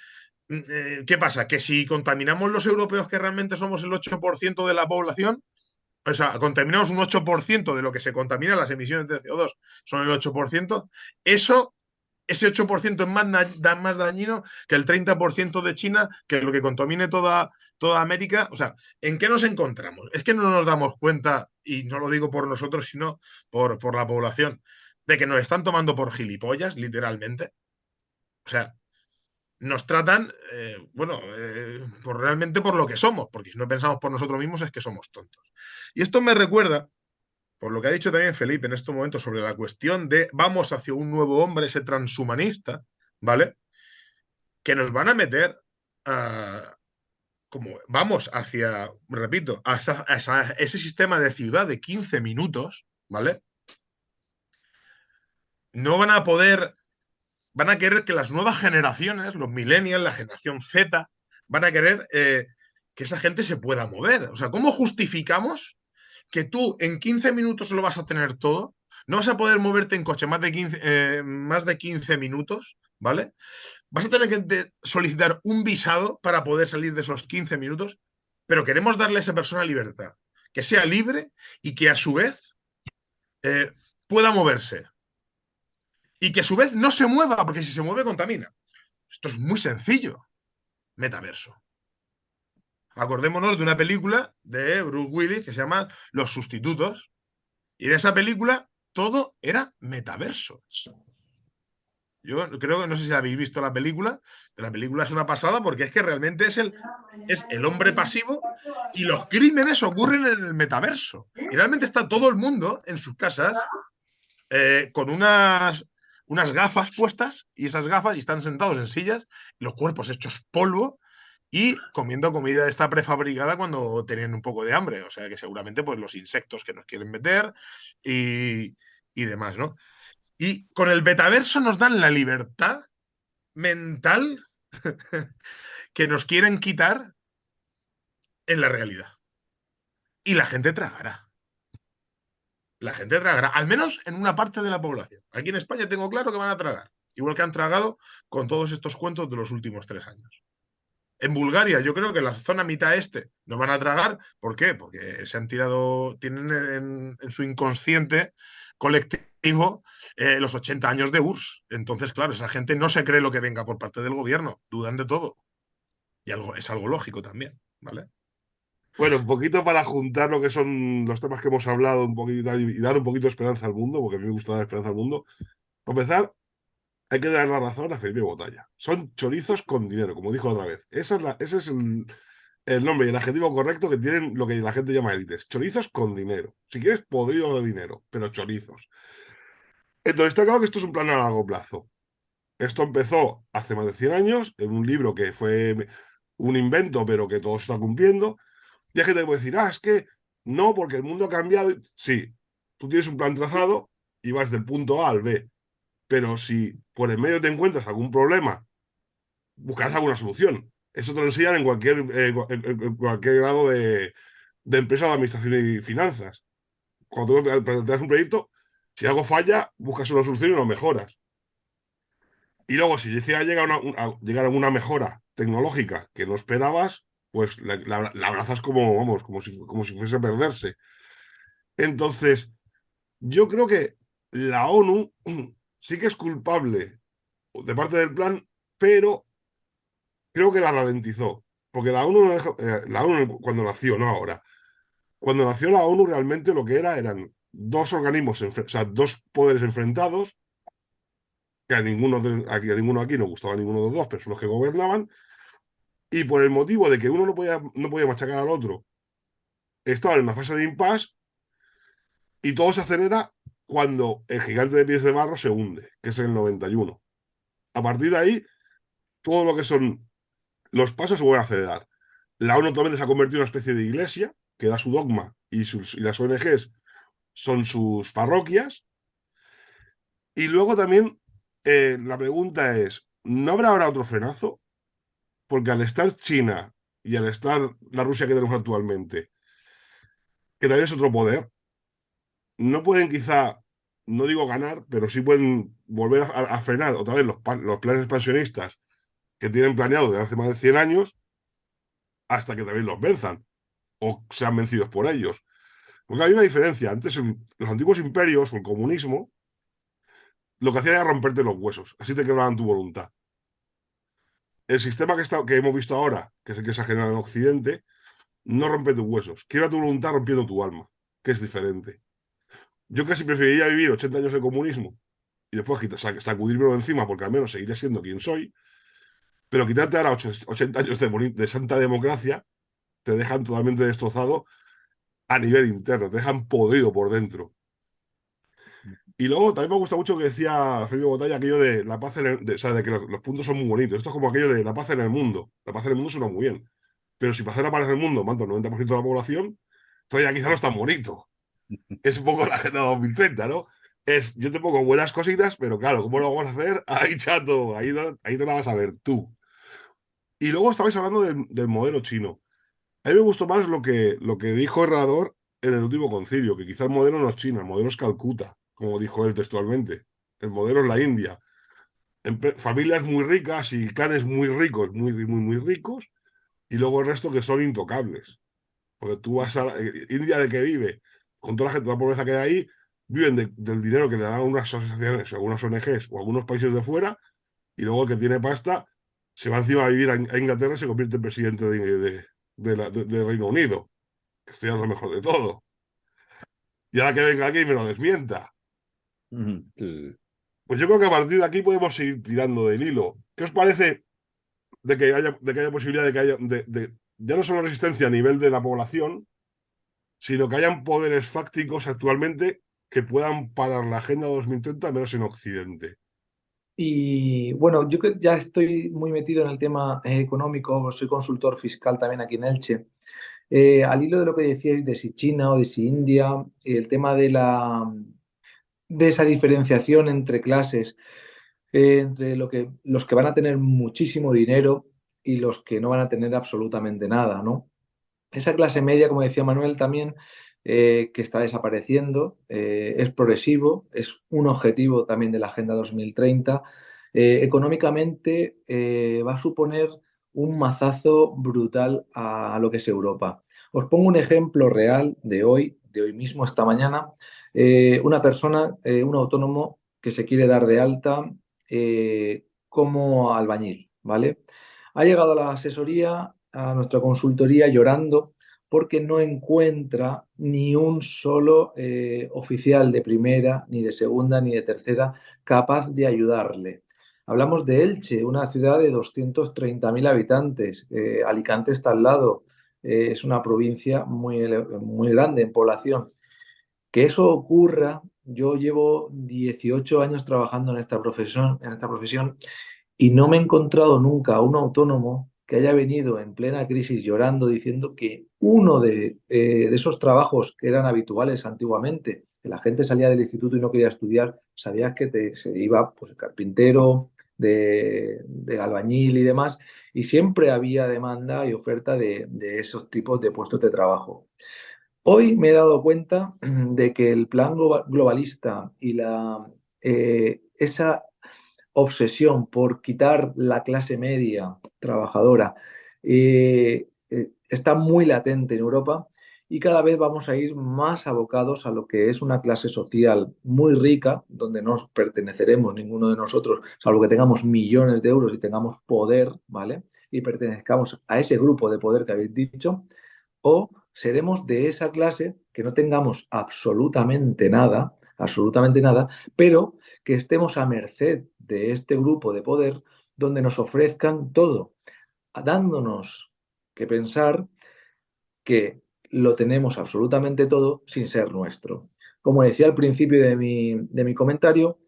¿qué pasa? Que si contaminamos los europeos, que realmente somos el 8% de la población, o sea, contaminamos un 8% de lo que se contamina, las emisiones de CO2 son el 8%, ese 8% es más dañino que el 30% de China, que es lo que contamine toda América. O sea, ¿en qué nos encontramos? Es que no nos damos cuenta, y no lo digo por nosotros, sino por la población, de que nos están tomando por gilipollas, literalmente. O sea, nos tratan, realmente por lo que somos, porque si no pensamos por nosotros mismos es que somos tontos. Y esto me recuerda, por lo que ha dicho también Felipe en este momento sobre la cuestión de vamos hacia un nuevo hombre, ese transhumanista, ¿vale? Que nos van a meter como vamos hacia, repito, ese sistema de ciudad de 15 minutos, ¿vale? No van a poder, van a querer que las nuevas generaciones, los millennials, la generación Z, van a querer que esa gente se pueda mover. O sea, ¿cómo justificamos que tú en 15 minutos lo vas a tener todo? No vas a poder moverte en coche más de 15 minutos, ¿vale? Vas a tener que solicitar un visado para poder salir de esos 15 minutos, pero queremos darle a esa persona libertad, que sea libre y que a su vez eh, pueda moverse. Y que a su vez no se mueva, porque si se mueve contamina. Esto es muy sencillo. Metaverso. Acordémonos de una película de Bruce Willis que se llama Los Sustitutos. Y en esa película todo era metaverso. Yo creo que no sé si habéis visto la película, pero la película es una pasada porque es que realmente es el hombre pasivo y los crímenes ocurren en el metaverso. Y realmente está todo el mundo en sus casas con unas gafas puestas y esas gafas y están sentados en sillas, los cuerpos hechos polvo y comiendo comida esta prefabricada cuando tenían un poco de hambre. O sea que seguramente pues los insectos que nos quieren meter y demás, ¿no? Y con el metaverso nos dan la libertad mental que nos quieren quitar en la realidad. Y la gente tragará. La gente tragará, al menos en una parte de la población. Aquí en España tengo claro que van a tragar, igual que han tragado con todos estos cuentos de los últimos 3 años. En Bulgaria, yo creo que en la zona mitad este no van a tragar. ¿Por qué? Porque se han tirado, tienen en su inconsciente colectivo los 80 años de URSS. Entonces, claro, esa gente no se cree lo que venga por parte del gobierno, dudan de todo. Y es algo lógico también, ¿vale? Bueno, un poquito para juntar lo que son los temas que hemos hablado un poquito y dar un poquito de esperanza al mundo, porque a mí me gusta dar esperanza al mundo. Para empezar, hay que dar la razón a Felipe Botalla. Son chorizos con dinero, como dijo otra vez. Ese es el nombre y el adjetivo correcto que tienen lo que la gente llama élites. Chorizos con dinero. Si quieres, podrido de dinero, pero chorizos. Entonces está claro que esto es un plan a largo plazo. Esto empezó hace más de 100 años en un libro que fue un invento, pero que todo se está cumpliendo. Y hay gente que puede decir, es que no, porque el mundo ha cambiado. Sí, tú tienes un plan trazado y vas del punto A al B. Pero si por el medio te encuentras algún problema, buscarás alguna solución. Eso te lo enseñan en cualquier grado de empresa, de administración y finanzas. Cuando tú planteas un proyecto, si algo falla, buscas una solución y lo mejoras. Y luego, si decía llegar a una mejora tecnológica que no esperabas, pues la abrazas como, vamos, como si fuese a perderse. Entonces, yo creo que la ONU sí que es culpable de parte del plan, pero creo que la ralentizó. Porque la ONU cuando nació, no ahora, cuando nació la ONU realmente lo que eran dos organismos, o sea, dos poderes enfrentados, que a ninguno aquí nos gustaba ninguno de los dos, pero son los que gobernaban, y por el motivo de que uno no podía machacar al otro, estaba en una fase de impasse y todo se acelera cuando el gigante de pies de barro se hunde, que es en el 91. A partir de ahí, todo lo que son los pasos se vuelven a acelerar. La ONU también se ha convertido en una especie de iglesia que da su dogma y las ONGs son sus parroquias. Y luego también la pregunta es, ¿no habrá ahora otro frenazo? Porque al estar China y al estar la Rusia que tenemos actualmente, que también es otro poder, no pueden quizá, no digo ganar, pero sí pueden volver a frenar otra vez los planes expansionistas que tienen planeado desde hace más de 100 años hasta que también los venzan o sean vencidos por ellos. Porque hay una diferencia. Antes, en los antiguos imperios o el comunismo, lo que hacían era romperte los huesos. Así te quebraban tu voluntad. El sistema que hemos visto ahora, que es el que se ha generado en Occidente, no rompe tus huesos. Quiebra tu voluntad rompiendo tu alma, que es diferente. Yo casi preferiría vivir 80 años de comunismo y después sacudírmelo de encima, porque al menos seguiré siendo quien soy, pero quitarte ahora 80 años de santa democracia, te dejan totalmente destrozado a nivel interno, te dejan podrido por dentro. Y luego también me gusta mucho que decía Felipe Botalla aquello de la paz o sea, de que los puntos son muy bonitos. Esto es como aquello de la paz en el mundo. La paz en el mundo suena muy bien. Pero si para hacer la paz en el mundo mata el 90% de la población, todavía quizá no es tan bonito. Es un poco la Agenda 2030, ¿no? Yo te pongo buenas cositas, pero claro, ¿cómo lo vamos a hacer? Ahí, chato, ahí te la vas a ver tú. Y luego estabais hablando del modelo chino. A mí me gustó más lo que dijo Herrador en el último concilio, que quizá el modelo no es China, el modelo es Calcuta, como dijo él textualmente. El modelo es la India. Familias muy ricas y clanes muy ricos, muy, muy, muy ricos, y luego el resto que son intocables. Porque tú vas a India, de que vive, con toda la gente, toda la pobreza que hay ahí, viven del dinero que le dan unas asociaciones, algunas ONGs o algunos países de fuera, y luego el que tiene pasta se va encima a vivir a Inglaterra y se convierte en presidente de Reino Unido, que esto ya es lo mejor de todo. Y ahora que venga aquí y me lo desmienta. Sí. Pues yo creo que a partir de aquí podemos seguir tirando del hilo. ¿Qué os parece de que haya posibilidad de que haya, ya no solo resistencia a nivel de la población, sino que hayan poderes fácticos actualmente que puedan parar la Agenda 2030, menos en Occidente? Y bueno, yo que ya estoy muy metido en el tema económico, soy consultor fiscal también aquí en Elche. Al hilo de lo que decíais de si China o de si India, el tema de esa diferenciación entre clases, entre los que van a tener muchísimo dinero y los que no van a tener absolutamente nada, ¿no? Esa clase media, como decía Manuel también, que está desapareciendo, es progresivo, es un objetivo también de la Agenda 2030. Económicamente va a suponer un mazazo brutal a lo que es Europa. Os pongo un ejemplo real de hoy mismo, esta mañana. Una persona, un autónomo que se quiere dar de alta como albañil, ¿vale? Ha llegado a la asesoría, a nuestra consultoría, llorando porque no encuentra ni un solo oficial de primera, ni de segunda, ni de tercera capaz de ayudarle. Hablamos de Elche, una ciudad de 230.000 habitantes. Alicante está al lado. Es una provincia muy grande en población. Que eso ocurra, yo llevo 18 años trabajando en esta profesión y no me he encontrado nunca a un autónomo que haya venido en plena crisis llorando diciendo que uno de esos trabajos que eran habituales antiguamente, que la gente salía del instituto y no quería estudiar, sabías que se iba pues, el carpintero, de albañil y demás, y siempre había demanda y oferta de esos tipos de puestos de trabajo. Hoy me he dado cuenta de que el plan globalista y esa obsesión por quitar la clase media trabajadora está muy latente en Europa y cada vez vamos a ir más abocados a lo que es una clase social muy rica, donde no perteneceremos ninguno de nosotros, salvo que tengamos millones de euros y tengamos poder, ¿vale? Y pertenezcamos a ese grupo de poder que habéis dicho, o seremos de esa clase que no tengamos absolutamente nada, pero que estemos a merced de este grupo de poder donde nos ofrezcan todo, dándonos que pensar que lo tenemos absolutamente todo sin ser nuestro. Como decía al principio de mi comentario,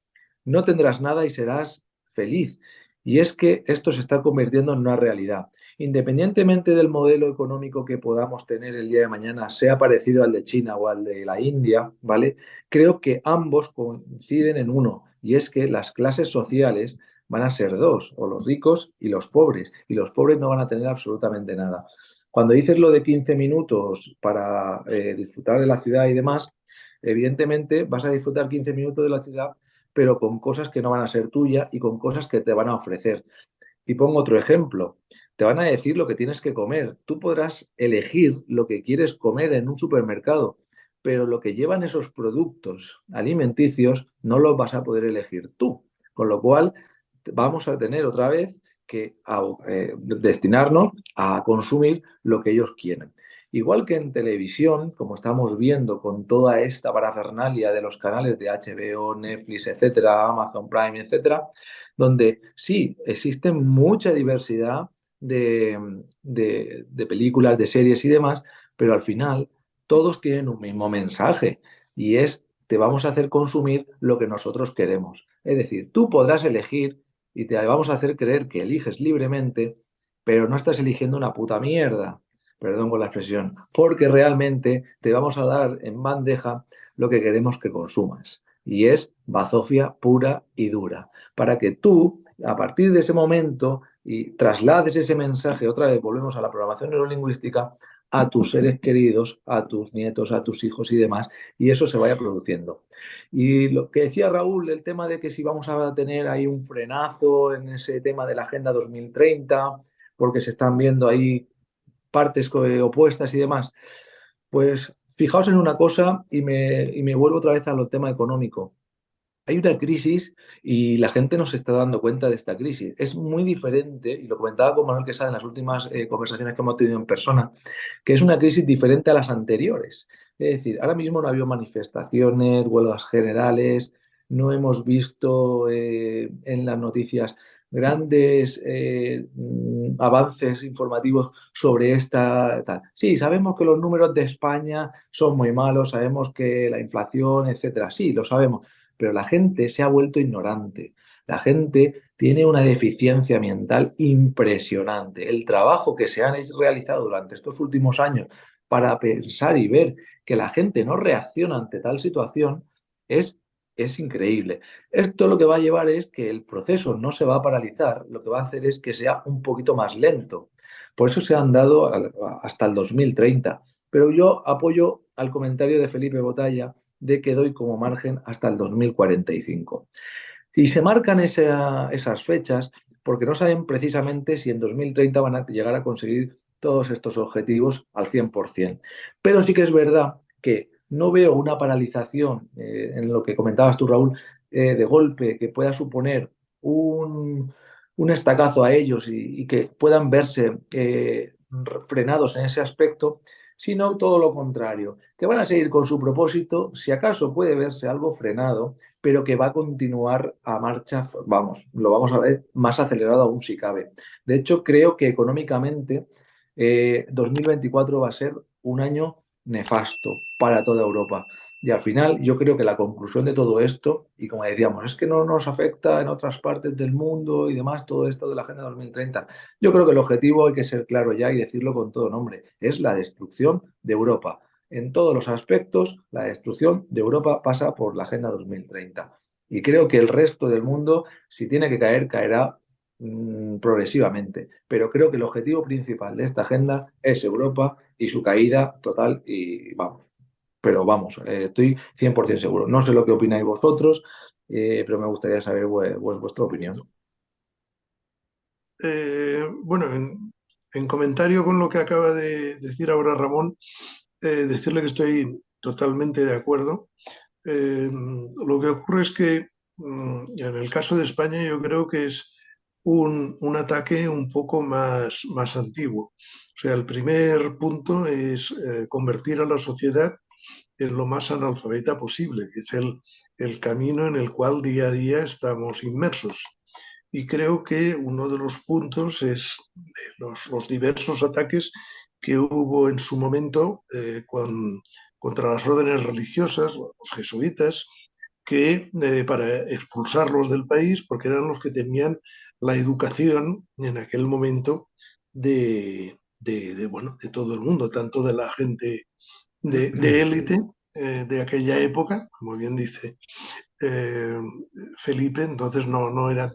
no tendrás nada y serás feliz. Y es que esto se está convirtiendo en una realidad. Independientemente del modelo económico que podamos tener el día de mañana, sea parecido al de China o al de la India, ¿vale? Creo que ambos coinciden en uno, y es que las clases sociales van a ser dos, o los ricos y los pobres no van a tener absolutamente nada. Cuando dices lo de 15 minutos para disfrutar de la ciudad y demás, evidentemente vas a disfrutar 15 minutos de la ciudad, pero con cosas que no van a ser tuyas y con cosas que te van a ofrecer. Y pongo otro ejemplo. Te van a decir lo que tienes que comer. Tú podrás elegir lo que quieres comer en un supermercado, pero lo que llevan esos productos alimenticios no los vas a poder elegir tú. Con lo cual, vamos a tener otra vez que destinarnos a consumir lo que ellos quieren. Igual que en televisión, como estamos viendo con toda esta parafernalia de los canales de HBO, Netflix, etcétera, Amazon Prime, etcétera, donde sí existe mucha diversidad de películas, de series y demás, pero al final todos tienen un mismo mensaje y es te vamos a hacer consumir lo que nosotros queremos. Es decir, tú podrás elegir y te vamos a hacer creer que eliges libremente, pero no estás eligiendo una puta mierda, perdón por la expresión, porque realmente te vamos a dar en bandeja lo que queremos que consumas. Y es bazofia pura y dura, para que tú, a partir de ese momento, y traslades ese mensaje, otra vez volvemos a la programación neurolingüística, a tus seres queridos, a tus nietos, a tus hijos y demás, y eso se vaya produciendo. Y lo que decía Raúl, el tema de que si vamos a tener ahí un frenazo en ese tema de la Agenda 2030, porque se están viendo ahí partes opuestas y demás, pues fijaos en una cosa y me vuelvo otra vez al tema económico. Hay una crisis y la gente no se está dando cuenta de esta crisis. Es muy diferente, y lo comentaba con Manuel Quesada en las últimas conversaciones que hemos tenido en persona, que es una crisis diferente a las anteriores. Es decir, ahora mismo no ha habido manifestaciones, huelgas generales, no hemos visto en las noticias grandes avances informativos sobre esta tal. Sí, sabemos que los números de España son muy malos, sabemos que la inflación, etcétera, sí, lo sabemos, pero la gente se ha vuelto ignorante. La gente tiene una deficiencia mental impresionante. El trabajo que se ha realizado durante estos últimos años para pensar y ver que la gente no reacciona ante tal situación es, es increíble. Esto lo que va a llevar es que el proceso no se va a paralizar, lo que va a hacer es que sea un poquito más lento. Por eso se han dado hasta el 2030. Pero yo apoyo al comentario de Felipe Botalla de que doy como margen hasta el 2045. Y se marcan esas fechas porque no saben precisamente si en 2030 van a llegar a conseguir todos estos objetivos al 100%. Pero sí que es verdad que no veo una paralización en lo que comentabas tú, Raúl, de golpe que pueda suponer un estacazo a ellos y que puedan verse frenados en ese aspecto, sino todo lo contrario, que van a seguir con su propósito, si acaso puede verse algo frenado, pero que va a continuar a marcha, vamos, lo vamos a ver más acelerado aún si cabe. De hecho, creo que económicamente 2024 va a ser un año nefasto para toda Europa. Y al final yo creo que la conclusión de todo esto, y como decíamos, es que no nos afecta en otras partes del mundo y demás todo esto de la Agenda 2030. Yo creo que el objetivo hay que ser claro ya y decirlo con todo nombre, es la destrucción de Europa. En todos los aspectos, la destrucción de Europa pasa por la Agenda 2030. Y creo que el resto del mundo, si tiene que caer, caerá progresivamente. Pero creo que el objetivo principal de esta agenda es Europa y su caída total y vamos. Pero vamos, estoy 100% seguro. No sé lo que opináis vosotros, pero me gustaría saber vuestra opinión. Bueno, en comentario con lo que acaba de decir ahora Ramón, decirle que estoy totalmente de acuerdo. Lo que ocurre es que en el caso de España yo creo que es un ataque un poco más antiguo. O sea, el primer punto es convertir a la sociedad en lo más analfabeta posible, que es el camino en el cual día a día estamos inmersos. Y creo que uno de los puntos es los diversos ataques que hubo en su momento contra las órdenes religiosas, los jesuitas, que para expulsarlos del país, porque eran los que tenían la educación en aquel momento bueno, de todo el mundo, tanto de la gente de élite de aquella época, como bien dice eh, Felipe, entonces no eran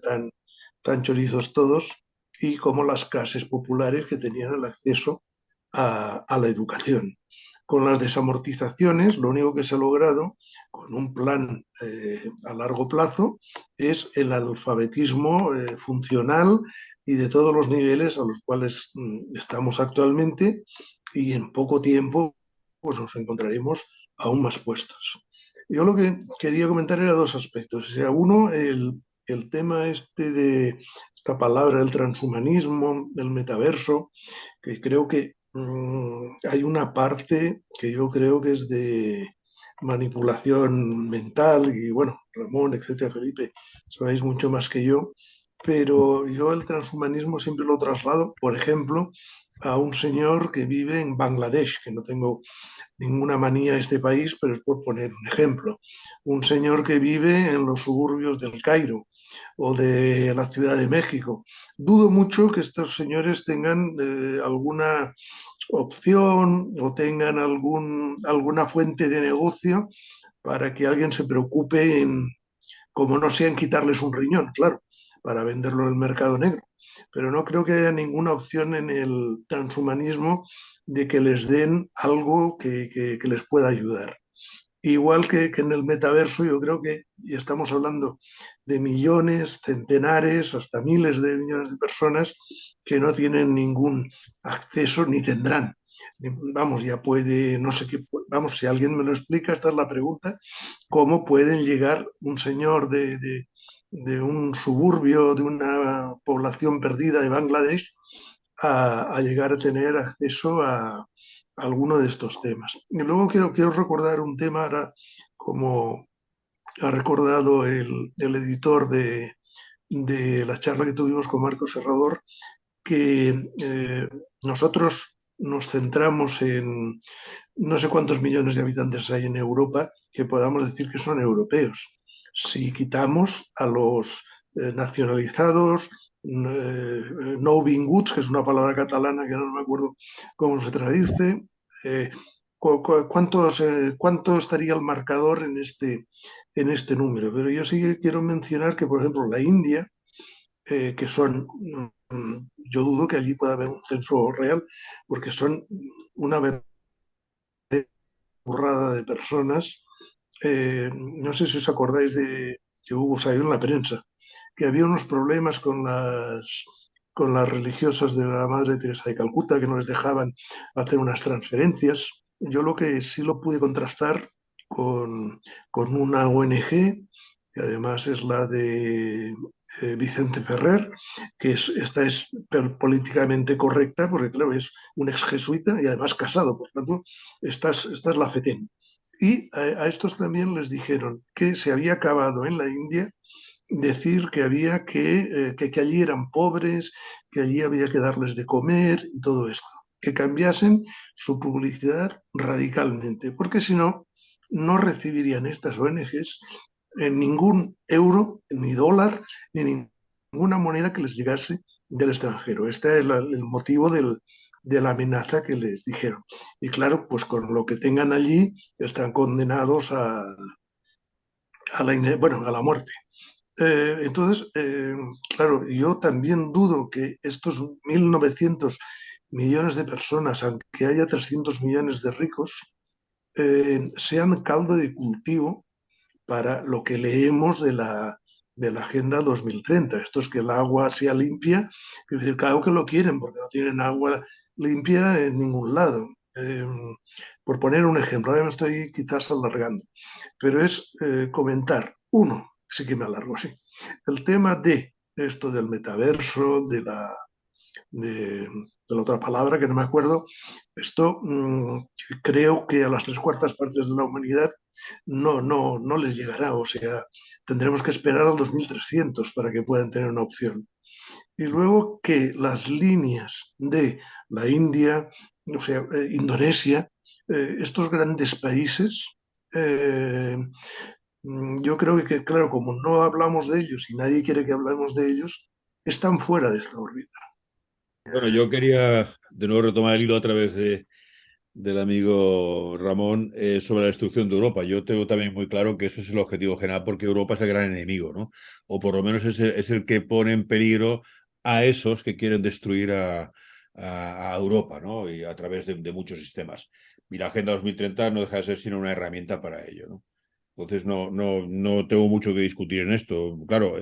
tan chorizos todos, y como las clases populares que tenían el acceso a la educación. Con las desamortizaciones, lo único que se ha logrado con un plan a largo plazo es el alfabetismo funcional y de todos los niveles a los cuales estamos actualmente, y en poco tiempo pues nos encontraremos aún más puestos. Yo lo que quería comentar era dos aspectos. O sea, uno, el tema este de esta palabra, el transhumanismo, el metaverso, que creo que hay una parte que yo creo que es de manipulación mental, y bueno, Ramón, etcétera, Felipe, sabéis mucho más que yo, pero yo el transhumanismo siempre lo traslado, por ejemplo, a un señor que vive en Bangladesh, que no tengo ninguna manía a este país, pero es por poner un ejemplo. Un señor que vive en los suburbios del Cairo o de la Ciudad de México. Dudo mucho que estos señores tengan alguna opción o tengan alguna fuente de negocio para que alguien se preocupe en, como no sea en quitarles un riñón, claro, para venderlo en el mercado negro. Pero no creo que haya ninguna opción en el transhumanismo de que les den algo que les pueda ayudar. Igual que en el metaverso, yo creo que, y estamos hablando de millones, centenares, hasta miles de millones de personas que no tienen ningún acceso ni tendrán. Vamos, ya puede, no sé qué, vamos, si alguien me lo explica, esta es la pregunta, ¿cómo pueden llegar un señor de un suburbio, de una población perdida de Bangladesh, a llegar a tener acceso a alguno de estos temas? Y luego quiero recordar un tema ahora, como ha recordado el editor de la charla que tuvimos con Marco Serrador, que nosotros nos centramos en no sé cuántos millones de habitantes hay en Europa que podamos decir que son europeos. Si quitamos a los nacionalizados, nouvinguts, que es una palabra catalana que no me acuerdo cómo se traduce, ¿cuánto estaría el marcador en este número? Pero yo sí que quiero mencionar que, por ejemplo, la India, que son, yo dudo que allí pueda haber un censo real, porque son una burrada de personas. No sé si os acordáis de que hubo, salió en la prensa, que había unos problemas con las religiosas de la Madre Teresa de Calcuta, que no les dejaban hacer unas transferencias. Yo lo que sí lo pude contrastar con una ONG, que además es la de Vicente Ferrer, que esta es políticamente correcta, porque claro, es un ex jesuita y además casado, por tanto, esta es la FETEN. Y a estos también les dijeron que se había acabado en la India decir que había que allí eran pobres, que allí había que darles de comer y todo esto, que cambiasen su publicidad radicalmente, porque si no, no recibirían estas ONGs ningún euro, ni dólar, ni ninguna moneda que les llegase del extranjero. Este es el motivo de la amenaza que les dijeron. Y claro, pues con lo que tengan allí están condenados a la muerte. Entonces, claro, yo también dudo que estos 1.900 millones de personas, aunque haya 300 millones de ricos, sean caldo de cultivo para lo que leemos de la Agenda 2030. Esto es que el agua sea limpia, es decir, claro que lo quieren, porque no tienen agua limpia en ningún lado. Por poner un ejemplo, ahora me estoy quizás alargando, pero es comentar, uno, sí que me alargo, sí, el tema de esto del metaverso, de la otra palabra que no me acuerdo, esto creo que a las 3/4 partes de la humanidad no les llegará. O sea, tendremos que esperar al 2300 para que puedan tener una opción. Y luego que las líneas de la India, o sea, Indonesia, estos grandes países, eh, yo creo que, claro, como no hablamos de ellos y nadie quiere que hablemos de ellos, están fuera de esta órbita. Bueno, yo quería de nuevo retomar el hilo a través del amigo Ramón sobre la destrucción de Europa. Yo tengo también muy claro que eso es el objetivo general porque Europa es el gran enemigo, ¿no? O por lo menos es el que pone en peligro a esos que quieren destruir a Europa, ¿no? Y a través de muchos sistemas. Y la Agenda 2030 no deja de ser sino una herramienta para ello, ¿no? Entonces no tengo mucho que discutir en esto. Claro,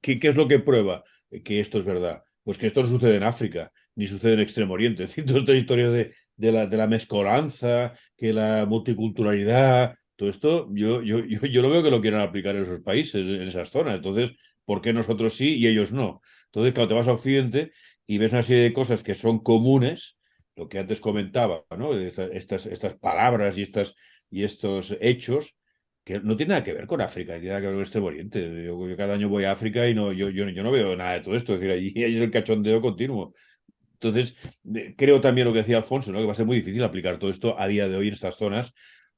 ¿qué es lo que prueba que esto es verdad? Pues que esto no sucede en África, ni sucede en Extremo Oriente. Es decir, toda esta historia de la mezcolanza, que la multiculturalidad, todo esto, yo lo veo que lo quieren aplicar en esos países, en esas zonas. Entonces, ¿por qué nosotros sí y ellos no? Entonces, claro, te vas a Occidente y ves una serie de cosas que son comunes, lo que antes comentaba, ¿no? Estas palabras y estos hechos que no tiene nada que ver con África, tiene nada que ver con Extremo Oriente. Yo cada año voy a África y yo no veo nada de todo esto. Es decir, allí es el cachondeo continuo. Entonces, creo también lo que decía Alfonso, ¿no? Que va a ser muy difícil aplicar todo esto a día de hoy en estas zonas,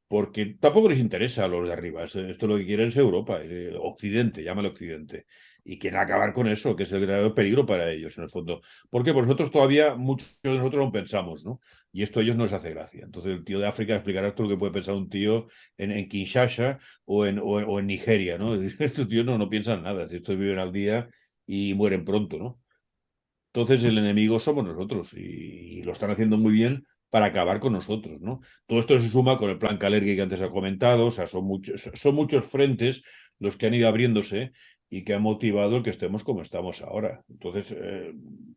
porque tampoco les interesa a los de arriba. Esto lo que quieren es Europa, Occidente, llámalo Occidente. Y quieren acabar con eso, que es el verdadero peligro para ellos, en el fondo. Porque pues nosotros todavía, muchos de nosotros no pensamos, ¿no? Y esto a ellos no les hace gracia. Entonces, el tío de África explicará todo lo que puede pensar un tío en Kinshasa o en Nigeria, ¿no? Estos tíos no piensan nada, estos viven al día y mueren pronto, ¿no? Entonces el enemigo somos nosotros y lo están haciendo muy bien para acabar con nosotros, ¿no? Todo esto se suma con el plan Kalergi que antes ha comentado, o sea, son muchos frentes los que han ido abriéndose y que han motivado el que estemos como estamos ahora. Entonces,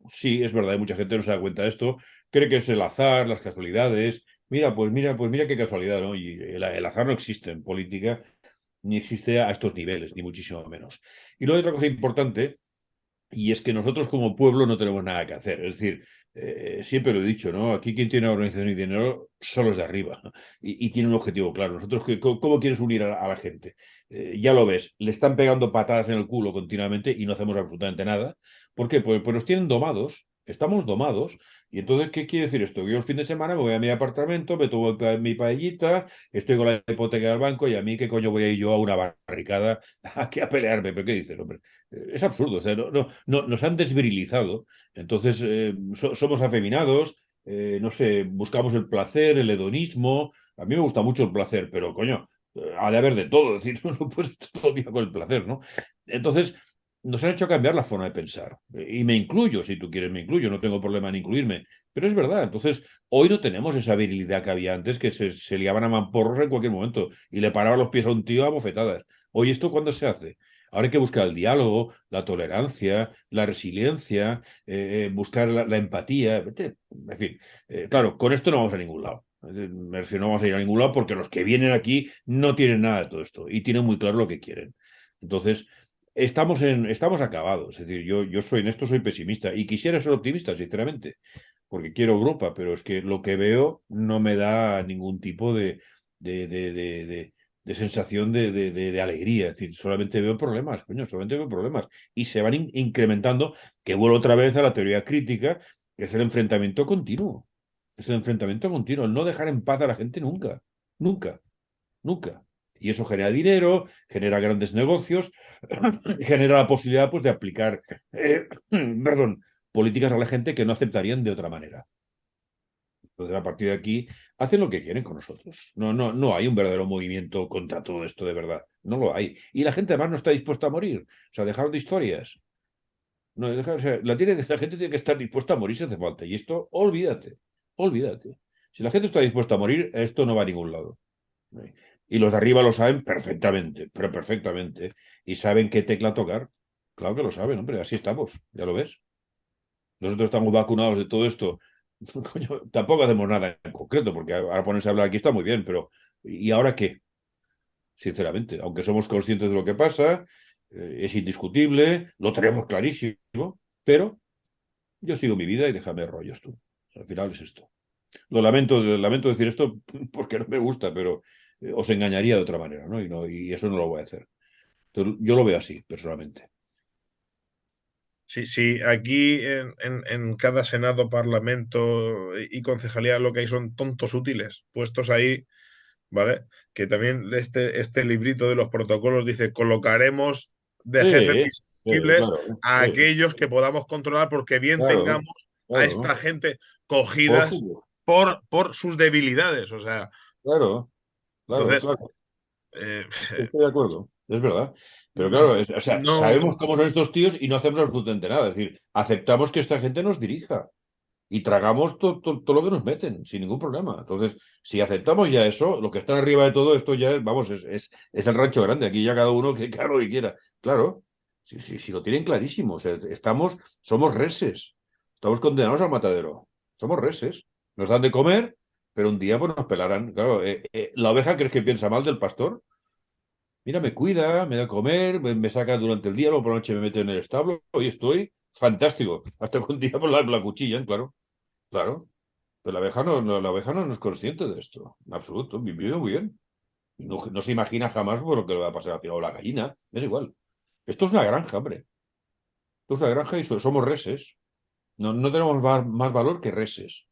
sí, es verdad, hay mucha gente que no se da cuenta de esto, cree que es el azar, las casualidades. Mira qué casualidad, ¿no? Y el azar no existe en política, ni existe a estos niveles, ni muchísimo menos. Y luego hay otra cosa importante y es que nosotros como pueblo no tenemos nada que hacer. Es decir, siempre lo he dicho, ¿no? Aquí quien tiene organización y dinero son los de arriba, ¿no? Y tiene un objetivo claro. Nosotros, ¿cómo quieres unir a la gente? Ya lo ves, le están pegando patadas en el culo continuamente y no hacemos absolutamente nada. ¿Por qué? Pues nos tienen domados. Estamos domados. Y entonces, ¿qué quiere decir esto? Yo el fin de semana me voy a mi apartamento, me tomo mi paellita, estoy con la hipoteca del banco y a mí, ¿qué coño voy a ir yo a una barricada aquí a pelearme? ¿Pero qué dices, hombre? Es absurdo, o sea, nos han desvirilizado, entonces somos afeminados, no sé, buscamos el placer, el hedonismo, a mí me gusta mucho el placer, pero coño, ha de haber de todo, es decir, no puedes estar todo el día con el placer, ¿no? Entonces, nos han hecho cambiar la forma de pensar, y me incluyo, si tú quieres me incluyo, no tengo problema en incluirme, pero es verdad, entonces, hoy no tenemos esa virilidad que había antes, que se liaban a mamporros en cualquier momento, y le paraban los pies a un tío a bofetadas. Hoy, ¿esto cuándo se hace? Ahora hay que buscar el diálogo, la tolerancia, la resiliencia, buscar la empatía, en fin. Claro, con esto no vamos a ningún lado. Me refiero, no vamos a ir a ningún lado porque los que vienen aquí no tienen nada de todo esto y tienen muy claro lo que quieren. Entonces, estamos acabados. Es decir, yo soy en esto soy pesimista y quisiera ser optimista, sinceramente, porque quiero Europa, pero es que lo que veo no me da ningún tipo de, de, de, de- de sensación de alegría. Es decir, solamente veo problemas, coño, solamente veo problemas. Y se van incrementando, que vuelvo otra vez a la teoría crítica, que es el enfrentamiento continuo. Es el enfrentamiento continuo, el no dejar en paz a la gente nunca, nunca, nunca. Y eso genera dinero, genera grandes negocios, genera la posibilidad pues, de aplicar, perdón, políticas a la gente que no aceptarían de otra manera. Entonces, a partir de aquí, hacen lo que quieren con nosotros. No hay un verdadero movimiento contra todo esto de verdad. No lo hay. Y la gente además no está dispuesta a morir. O sea, dejar de historias. No, o sea, la gente tiene que estar dispuesta a morir si hace falta. Y esto, olvídate. Olvídate. Si la gente está dispuesta a morir, esto no va a ningún lado. Y los de arriba lo saben perfectamente, pero perfectamente. Y saben qué tecla tocar. Claro que lo saben, hombre. Así estamos. Ya lo ves. Nosotros estamos vacunados de todo esto. Coño, tampoco hacemos nada en concreto, porque ahora ponerse a hablar aquí está muy bien, pero ¿y ahora qué? Sinceramente, aunque somos conscientes de lo que pasa, es indiscutible, lo tenemos clarísimo, pero yo sigo mi vida y déjame rollos tú. Al final es esto. Lamento decir esto porque no me gusta, pero os engañaría de otra manera, ¿no? Y eso no lo voy a hacer. Entonces, yo lo veo así, personalmente. Sí, sí, aquí en cada senado, parlamento y concejalía lo que hay son tontos útiles, puestos ahí, ¿vale? Que también este librito de los protocolos dice, colocaremos de jefes Sí, visibles claro, a sí, aquellos que podamos controlar porque bien claro, tengamos a esta claro. gente Por cogidas supuesto. por sus debilidades. O sea, Claro, claro, entonces, claro. eh, Estoy de acuerdo, es verdad. Pero mm, claro, o sea, sabemos no, cómo son estos tíos y no hacemos absolutamente nada. Es decir, aceptamos que esta gente nos dirija y tragamos todo lo que nos meten, sin ningún problema. Entonces, si aceptamos ya eso, lo que está arriba de todo esto ya es, vamos, es el rancho grande. Aquí ya cada uno que haga lo que quiera. Claro, sí, sí, sí, lo tienen clarísimo. O sea, somos reses. Estamos condenados al matadero. Somos reses. Nos dan de comer, pero un día pues nos pelarán. Claro, ¿la oveja crees que piensa mal del pastor? Mira, me cuida, me da a comer, me saca durante el día, luego por la noche me mete en el establo y estoy fantástico. Hasta que un día por la cuchillan, claro, claro. Pero la abeja no es consciente de esto, en absoluto, vive muy bien. No se imagina jamás por lo que le va a pasar al final. O la gallina, es igual. Esto es una granja, hombre. Esto es una granja y somos reses. No tenemos más valor que reses.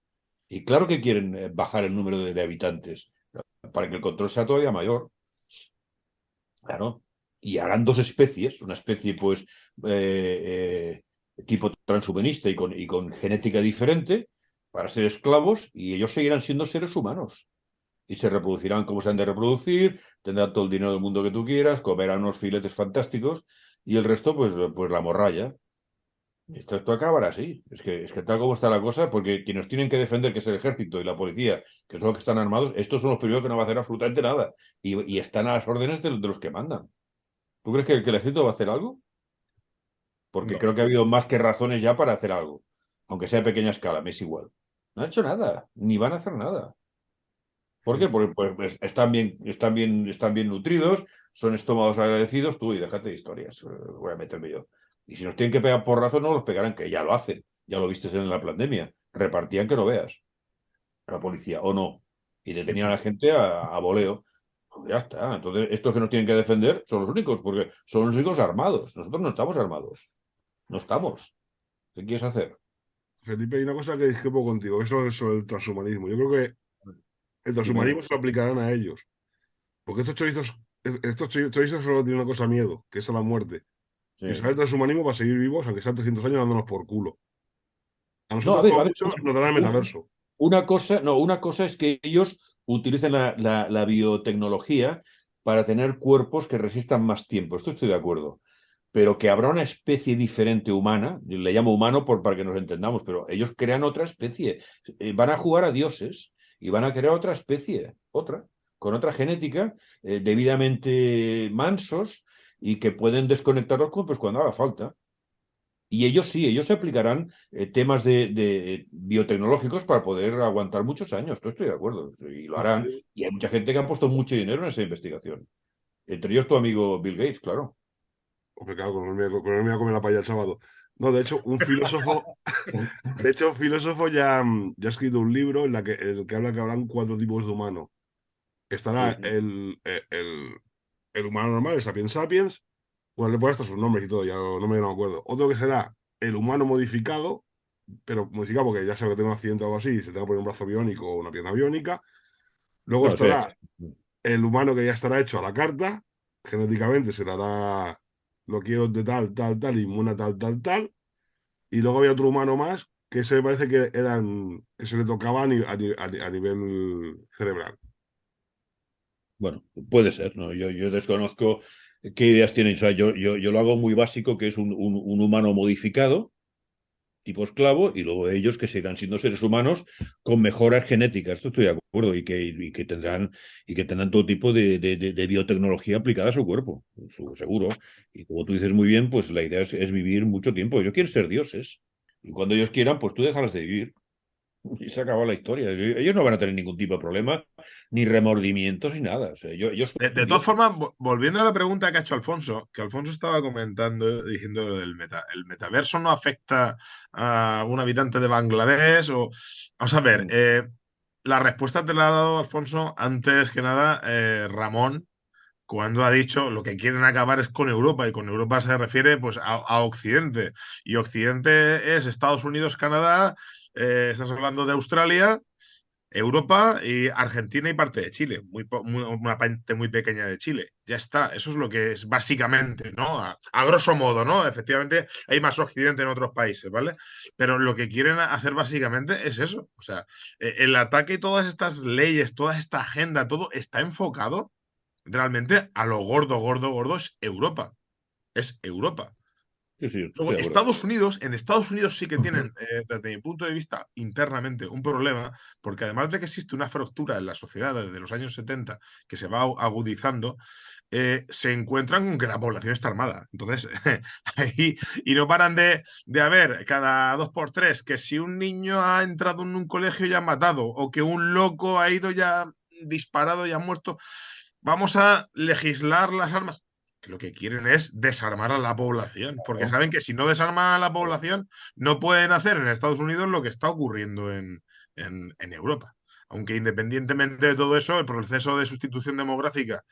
Y claro que quieren bajar el número de habitantes para que el control sea todavía mayor. Claro. Y harán dos especies, una especie pues tipo transhumanista y con genética diferente para ser esclavos y ellos seguirán siendo seres humanos. Y se reproducirán como se han de reproducir, tendrán todo el dinero del mundo que tú quieras, comerán unos filetes fantásticos y el resto pues la morralla. Esto acabará así. Es que tal como está la cosa, porque quienes tienen que defender, que es el ejército y la policía, que son los que están armados, estos son los primeros que no van a hacer absolutamente nada. Y están a las órdenes de los que mandan. ¿Tú crees que el ejército va a hacer algo? Porque no. creo que ha habido más que razones ya para hacer algo. Aunque sea a pequeña escala, me es igual. No han hecho nada, ni van a hacer nada. ¿Por qué? Porque pues, están bien nutridos, son estómagos agradecidos, tú y déjate de historias. Voy a meterme yo. Y si nos tienen que pegar por razón, no los pegarán, que ya lo hacen. Ya lo viste en la pandemia. Repartían que no veas. A la policía, o no. Y detenían a la gente a voleo. Pues ya está. Entonces, estos que nos tienen que defender son los únicos, porque son los únicos armados. Nosotros no estamos armados. No estamos. ¿Qué quieres hacer? Felipe, hay una cosa que discrepo contigo, eso es sobre el transhumanismo. Yo creo que el Dime, transhumanismo dime. se lo aplicarán a ellos. Porque estos chorizos solo tienen una cosa miedo, que es a la muerte. Y usar Sí. el transhumanismo para seguir vivos, aunque sean 300 años dándonos por culo. A No, nosotros, como a ver, mucho, nos darán el metaverso. una cosa, no, una cosa es que ellos utilicen la biotecnología para tener cuerpos que resistan más tiempo. Esto estoy de acuerdo. Pero que habrá una especie diferente humana, yo le llamo humano para que nos entendamos, pero ellos crean otra especie. Van a jugar a dioses y van a crear otra especie, otra, con otra genética, debidamente mansos y que pueden desconectar los cuerpos cuando haga falta. Y ellos sí, ellos se aplicarán temas de biotecnológicos para poder aguantar muchos años. Esto estoy de acuerdo. Y lo harán. Y hay mucha gente que ha puesto mucho dinero en esa investigación. Entre ellos tu amigo Bill Gates, claro. Porque claro, con él me voy a comer la paella el sábado. No, de hecho, un filósofo ya ha escrito un libro en el que habla que habrán 4 tipos de humanos. Estará Sí. el humano normal, el sapiens sapiens. Bueno, le ponen hasta sus nombres y todo, ya no me acuerdo. Otro que será el humano modificado, pero modificado porque ya sabe que tiene un accidente o algo así, y se tenga que poner un brazo biónico o una pierna biónica. Luego No, sí. estará el humano que ya estará hecho a la carta, genéticamente se le hará, lo quiero de tal, tal, tal, inmune a tal, tal, tal. Y luego había otro humano más que se me parece que se le tocaba a nivel cerebral. Bueno, puede ser, ¿no? Yo desconozco qué ideas tienen. O sea, yo lo hago muy básico, que es un humano modificado, tipo esclavo, y luego ellos que seguirán siendo seres humanos con mejoras genéticas. Esto estoy de acuerdo, y que tendrán todo tipo de biotecnología aplicada a su cuerpo, seguro. Y como tú dices muy bien, pues la idea es vivir mucho tiempo. Ellos quieren ser dioses. Y cuando ellos quieran, pues tú dejarás de vivir. Y se acabó la historia. Ellos no van a tener ningún tipo de problema, ni remordimientos, ni nada. O sea, ellos son De todas dioses. formas, volviendo a la pregunta que ha hecho Alfonso, que Alfonso estaba comentando, diciendo lo del el metaverso no afecta a un habitante de Bangladesh o... Vamos a ver, Mm. la respuesta te la ha dado, Alfonso, antes que nada, Ramón, cuando ha dicho lo que quieren acabar es con Europa, y con Europa se refiere pues a Occidente. Y Occidente es Estados Unidos, Canadá, estás hablando de Australia, Europa y Argentina y parte de Chile, una parte muy pequeña de Chile. Ya está, eso es lo que es básicamente, ¿no? A grosso modo, ¿no? Efectivamente, hay más Occidente en otros países, ¿vale? Pero lo que quieren hacer básicamente es eso. O sea, el ataque y todas estas leyes, toda esta agenda, todo está enfocado realmente a lo gordo, gordo, gordo es Europa. Es Europa. Sí, sí, estoy Luego, de acuerdo. En Estados Unidos sí que tienen, desde mi punto de vista, internamente un problema, porque además de que existe una fractura en la sociedad desde los años 70 que se va agudizando, se encuentran con que la población está armada. Entonces, ahí, y no paran de haber cada 2 por 3 que si un niño ha entrado en un colegio y ha matado, o que un loco ha ido ya disparado y ha muerto, vamos a legislar las armas. Lo que quieren es desarmar a la población, porque Claro. saben que si no desarman a la población, no pueden hacer en Estados Unidos lo que está ocurriendo en Europa. Aunque independientemente de todo eso, el proceso de sustitución demográfica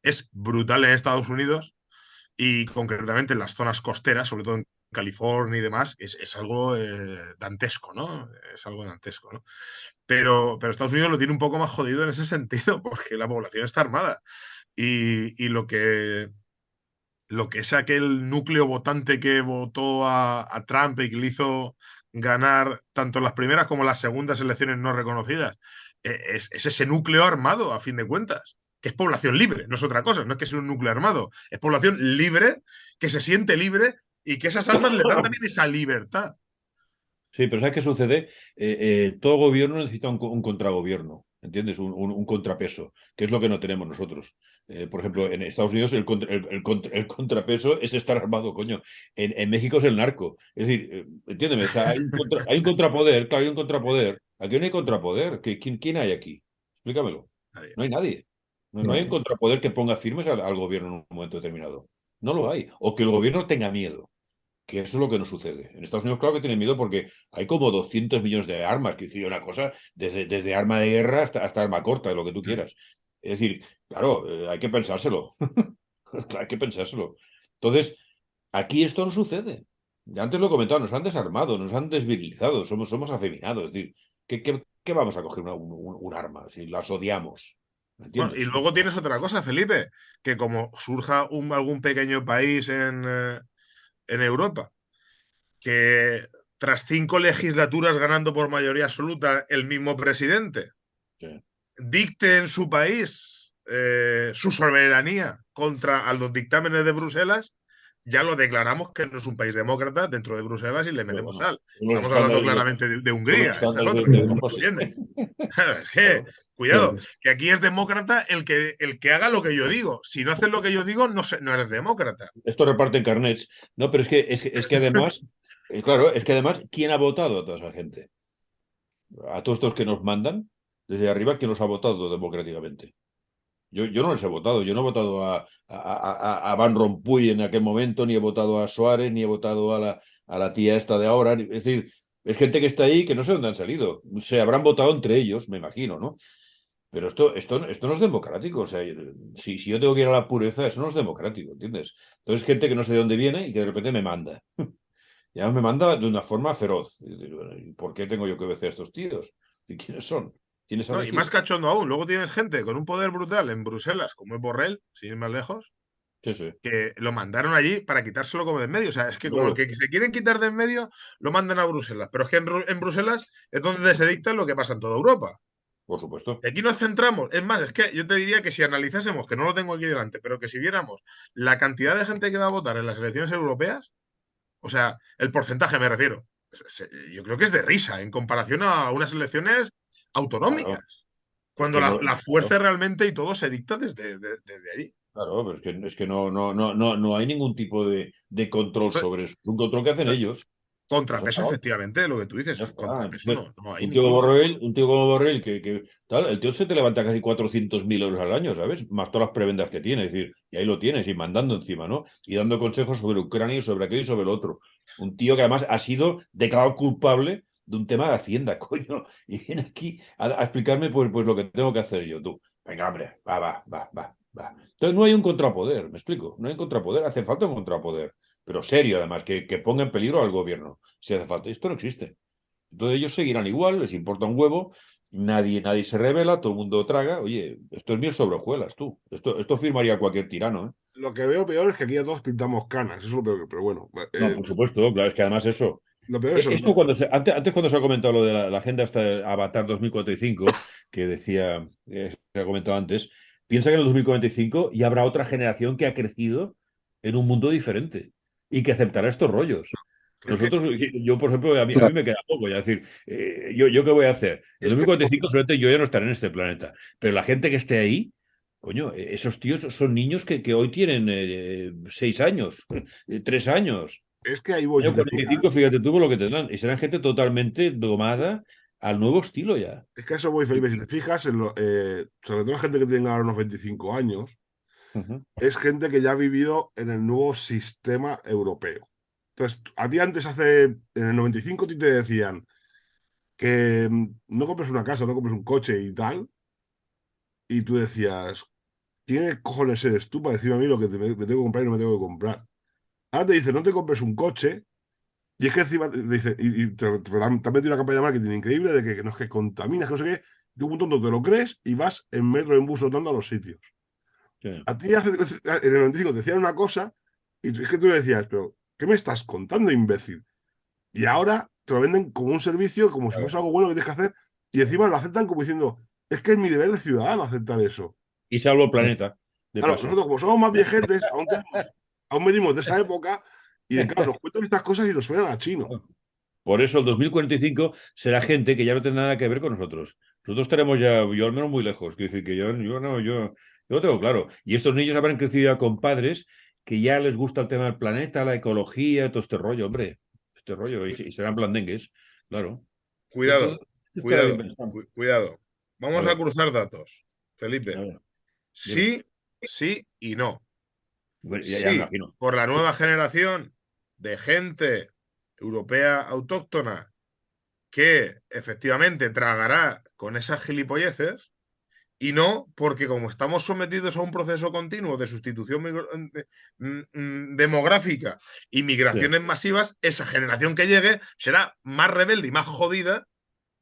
es brutal en Estados Unidos, y concretamente en las zonas costeras, sobre todo en California y demás, es algo dantesco, ¿no? Es algo dantesco, ¿no? Pero Estados Unidos lo tiene un poco más jodido en ese sentido, porque la población está armada. Y lo que es aquel núcleo votante que votó a Trump y que le hizo ganar tanto las primeras como las segundas elecciones no reconocidas, es ese núcleo armado, a fin de cuentas, que es población libre, no es otra cosa, no es que sea un núcleo armado, es población libre, que se siente libre y que esas armas le dan también esa libertad. Sí, pero ¿sabes qué sucede? Todo gobierno necesita un contragobierno, ¿entiendes? Un contrapeso, que es lo que no tenemos nosotros. Por ejemplo, en Estados Unidos el contrapeso es estar armado, coño. En México es el narco. Es decir, entiéndeme, o sea, hay un contrapoder, claro, hay un contrapoder. Aquí no hay contrapoder. ¿Quién hay aquí? Explícamelo. Nadie. No hay nadie. No hay un No. contrapoder que ponga firmes al gobierno en un momento determinado. No lo hay. O que el gobierno tenga miedo. Que eso es lo que nos sucede. En Estados Unidos, claro que tienen miedo porque hay como 200 millones de armas, que hicieron una cosa desde arma de guerra hasta arma corta, lo que tú quieras. Es decir, claro, hay que pensárselo. Hay que pensárselo. Entonces, aquí esto no sucede. Ya antes lo he comentado, nos han desarmado, nos han desvirilizado, somos afeminados. Es decir, ¿qué vamos a coger un arma si las odiamos? ¿Me Bueno, y entiendes? luego tienes otra cosa, Felipe, que como surja algún pequeño país en Europa, que tras 5 legislaturas ganando por mayoría absoluta el mismo presidente, Sí. dicte en su país su soberanía contra a los dictámenes de Bruselas, ya lo declaramos que no es un país demócrata dentro de Bruselas y le Pero metemos bueno, sal. los Estamos hablando estándares de, claramente de los Hungría, esa es estándares otra. de Europa, sí. ¿Entiendes? Es que, Claro. cuidado, que aquí es demócrata el que haga lo que yo digo. Si no haces lo que yo digo, no, no eres demócrata. Esto reparten carnets. No, pero es que además, claro, es que además, ¿quién ha votado a toda esa gente? A todos estos que nos mandan desde arriba, ¿quién los ha votado democráticamente? Yo no les he votado, yo no he votado a Van Rompuy en aquel momento, ni he votado a Suárez, ni he votado a la tía esta de ahora. Es decir, es gente que está ahí que no sé dónde han salido. Se habrán votado entre ellos, me imagino, ¿no? Pero esto no es democrático. O sea, si yo tengo que ir a la pureza, eso no es democrático, ¿entiendes? Entonces, gente que no sé de dónde viene y que de repente me manda. Ya me manda de una forma feroz. Y digo, bueno, ¿y por qué tengo yo que obedecer a estos tíos? ¿Y quiénes son? ¿Quiénes han No, y más elegido? cachondo aún, luego tienes gente con un poder brutal en Bruselas, como es Borrell, sin ir más lejos, Sí, sí. que lo mandaron allí para quitárselo como de en medio. O sea, es que como el Claro, que se quieren quitar de en medio, lo mandan a Bruselas. Pero es que en Bruselas es donde se dicta lo que pasa en toda Europa. por supuesto. Y aquí nos centramos. Es más, es que yo te diría que si analizásemos, que no lo tengo aquí delante, pero que si viéramos la cantidad de gente que va a votar en las elecciones europeas, o sea, el porcentaje me refiero, yo creo que es de risa en comparación a unas elecciones Claro. autonómicas, Es cuando que no, la fuerza claro, realmente y todo se dicta desde allí. claro, pero es que no hay ningún tipo de control Entonces, sobre eso. Es un control que hacen ellos. Eso contrapeso, no, efectivamente, lo que tú ya dices, está. contrapeso Entonces, no hay un tío como ninguno. Borrell, que tal, el tío se te levanta casi 400.000 euros al año, ¿sabes? Más todas las prebendas que tiene. Es decir, y ahí lo tienes, y mandando encima, ¿no? Y dando consejos sobre Ucrania y sobre aquello y sobre el otro. Un tío que además ha sido declarado culpable de un tema de Hacienda, coño, y viene aquí a explicarme pues lo que tengo que hacer yo, tú. Venga, hombre, va. Entonces no hay un contrapoder, ¿me explico? No hay un contrapoder, hace falta un contrapoder, pero serio además, que ponga en peligro al gobierno, si hace falta. Esto no existe. Entonces ellos seguirán igual, les importa un huevo, nadie se revela, todo el mundo traga. Oye, esto es miel sobre hojuelas, tú. Esto firmaría cualquier tirano, ¿eh? Lo que veo peor es que aquí ya todos pintamos canas, eso es lo peor, pero bueno, No, por supuesto, claro, es que además eso. lo peor es el Esto antes cuando se ha comentado lo de la agenda esta de Avatar 2045, que decía, se ha comentado antes, piensa que en el 2045 ya habrá otra generación que ha crecido en un mundo diferente y que aceptará estos rollos. es que, Nosotros, yo por ejemplo, a mí Claro. me queda poco, ya decir, yo qué voy a hacer. En es que 2045 solamente yo ya no estaré en este planeta, pero la gente que esté ahí, coño, esos tíos son niños que hoy tienen 6 años, 3 años. es que ahí voy, si Año te 45, fijas, fíjate tú con lo que tendrán. Y serán gente totalmente domada al nuevo estilo ya. es que a eso voy, Felipe, si te fijas, sobre todo la gente que tenga ahora unos 25 años, Ujú. es gente que ya ha vivido en el nuevo sistema europeo. Entonces, a ti antes, en el 95, a ti te decían que no compres una casa, no compres un coche y tal, y tú decías, ¿quién cojones eres tú para decirme a mí lo que me tengo que comprar y no me tengo que comprar? Ahora te dice, no te compres un coche, y es que encima te dice, y te han metido una campaña de marketing increíble de que no es que contaminas, que no sé qué, y tú un tonto te lo crees y vas en metro, en bus, rotando a los sitios. Sí. A ti en el 95 te decían una cosa y es que tú le decías, pero ¿qué me estás contando, imbécil? Y ahora te lo venden como un servicio, como si fuese Claro. algo bueno que tienes que hacer, y encima lo aceptan como diciendo, es que es mi deber de ciudadano aceptar eso. Y salvo el planeta, de Claro, paso. nosotros como somos más viejetes, aún venimos de esa época, y claro, nos cuentan estas cosas y nos suenan a chino. Por eso el 2045 será gente que ya no tendrá nada que ver con nosotros. Nosotros estaremos ya, yo al menos muy lejos. Quiero decir que yo lo tengo claro. Y estos niños habrán crecido ya con padres que ya les gusta el tema del planeta, la ecología, todo este rollo, hombre. Este rollo. Y serán blandengues, claro. Esto, Cuidado, esto estará bien cuidado, pensado. cuidado. A Vamos a ver, cruzar datos, a Felipe. ver, dime. Sí, sí y no. Bueno, ya me Sí, imagino. por la nueva generación de gente europea autóctona que efectivamente tragará con esas gilipolleces y no porque como estamos sometidos a un proceso continuo de sustitución demográfica y Sí. migraciones masivas, esa generación que llegue será más rebelde y más jodida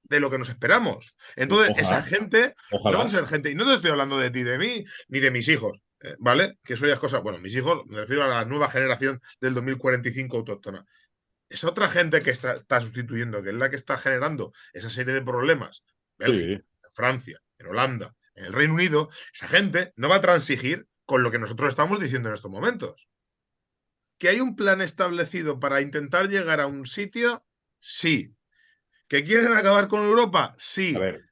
de lo que nos esperamos. Entonces, esa Ojalá, gente no va a ojalá. ser gente, y no te estoy hablando de ti, de mí, ni de mis hijos, ¿vale? Que eso ya es cosa, bueno, mis hijos, me refiero a la nueva generación del 2045 autóctona. Es otra gente que está sustituyendo, que es la que está generando esa serie de problemas. Bélgica, Sí. en Francia, en Holanda, en el Reino Unido, esa gente no va a transigir con lo que nosotros estamos diciendo en estos momentos. ¿Que hay un plan establecido para intentar llegar a un sitio? Sí. ¿Que quieren acabar con Europa? A Sí. ver,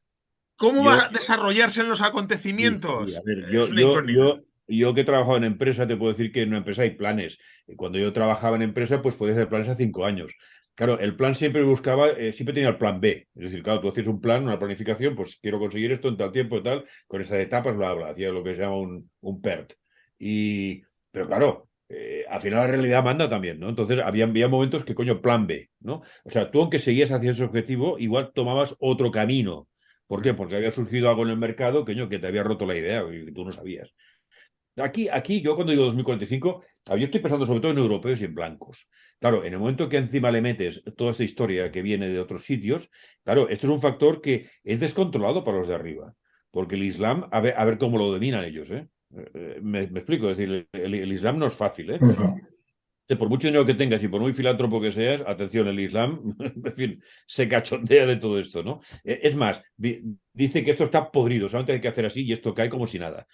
¿Cómo va yo, a desarrollarse en los a acontecimientos? ver, Es una incógnita. yo que he trabajado en empresa, te puedo decir que en una empresa hay planes. Y cuando yo trabajaba en empresa, pues podía hacer planes a 5 años. Claro, el plan siempre buscaba, siempre tenía el plan B. Es decir, claro, tú hacías un plan, una planificación, pues quiero conseguir esto en tal tiempo y tal, con estas etapas, bla, bla, hacía lo que se llama un PERT. Pero claro, al final la realidad manda también, ¿no? Entonces había momentos que, coño, plan B, ¿no? O sea, tú aunque seguías hacia ese objetivo, igual tomabas otro camino. ¿Por qué? Porque había surgido algo en el mercado que te había roto la idea y tú no sabías. Aquí yo cuando digo 2045, yo estoy pensando sobre todo en europeos y en blancos. Claro, en el momento que encima le metes toda esta historia que viene de otros sitios, claro, esto es un factor que es descontrolado para los de arriba. Porque el Islam, a ver cómo lo dominan ellos, ¿eh? Me explico, es decir, el Islam no es fácil, ¿eh? Ujú. Por mucho dinero que tengas y por muy filántropo que seas, atención, el Islam, en fin, se cachondea de todo esto, ¿no? Es más, dice que esto está podrido, solamente hay que hacer así y esto cae como si nada.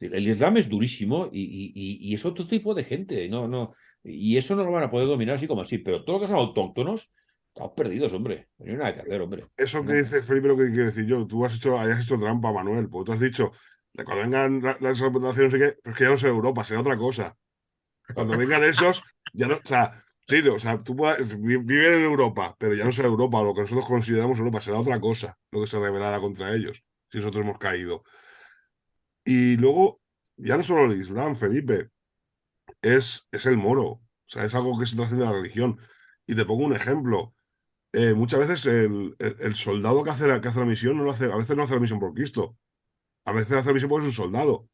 El Islam es durísimo y es otro tipo de gente, no, y eso no lo van a poder dominar así como así, pero todos los que son autóctonos, están perdidos, hombre, no hay nada que hacer, hombre. Eso que No. dice Felipe, lo que quiero decir yo, tú hayas hecho trampa, Manuel, porque tú has dicho, de cuando vengan las representaciones, no sé qué, pero es que ya no será Europa, será otra cosa. Cuando vengan esos, ya no, o sea, sí, o sea, viven en Europa, pero ya no será Europa, lo que nosotros consideramos Europa, será otra cosa lo que se rebelará contra ellos, si nosotros hemos caído. Y luego, ya no solo el Islam, Felipe, es el moro, o sea, es algo que se está haciendo en la religión. Y te pongo un ejemplo. muchas veces el soldado que hace la misión no lo hace, a veces no hace la misión por Cristo, a veces hace la misión porque es un soldado. O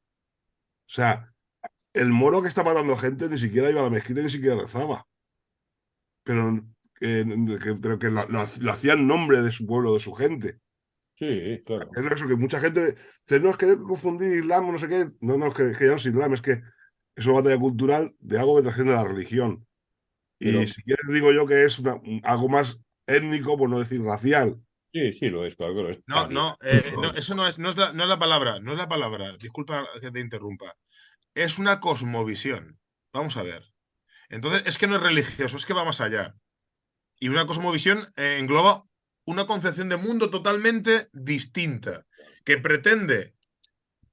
sea, el moro que está matando gente ni siquiera iba a la mezquita ni siquiera rezaba, pero pero que lo hacía en nombre de su pueblo, de su gente. Sí, claro. Es eso que mucha gente dice, no, es que hay que confundir Islam o no sé qué. No, no, que ya no es Islam, es que es una batalla cultural de algo que trasciende la religión. Y Pero si quieres digo yo que es algo más étnico, por no decir racial. sí, sí, lo es, claro que lo es. No, También. no, no, eso no es la palabra, no es la palabra. Disculpa que te interrumpa. Es una cosmovisión. Vamos a ver. Entonces, es que no es religioso, es que va más allá. Y una cosmovisión engloba una concepción de mundo totalmente distinta, que pretende,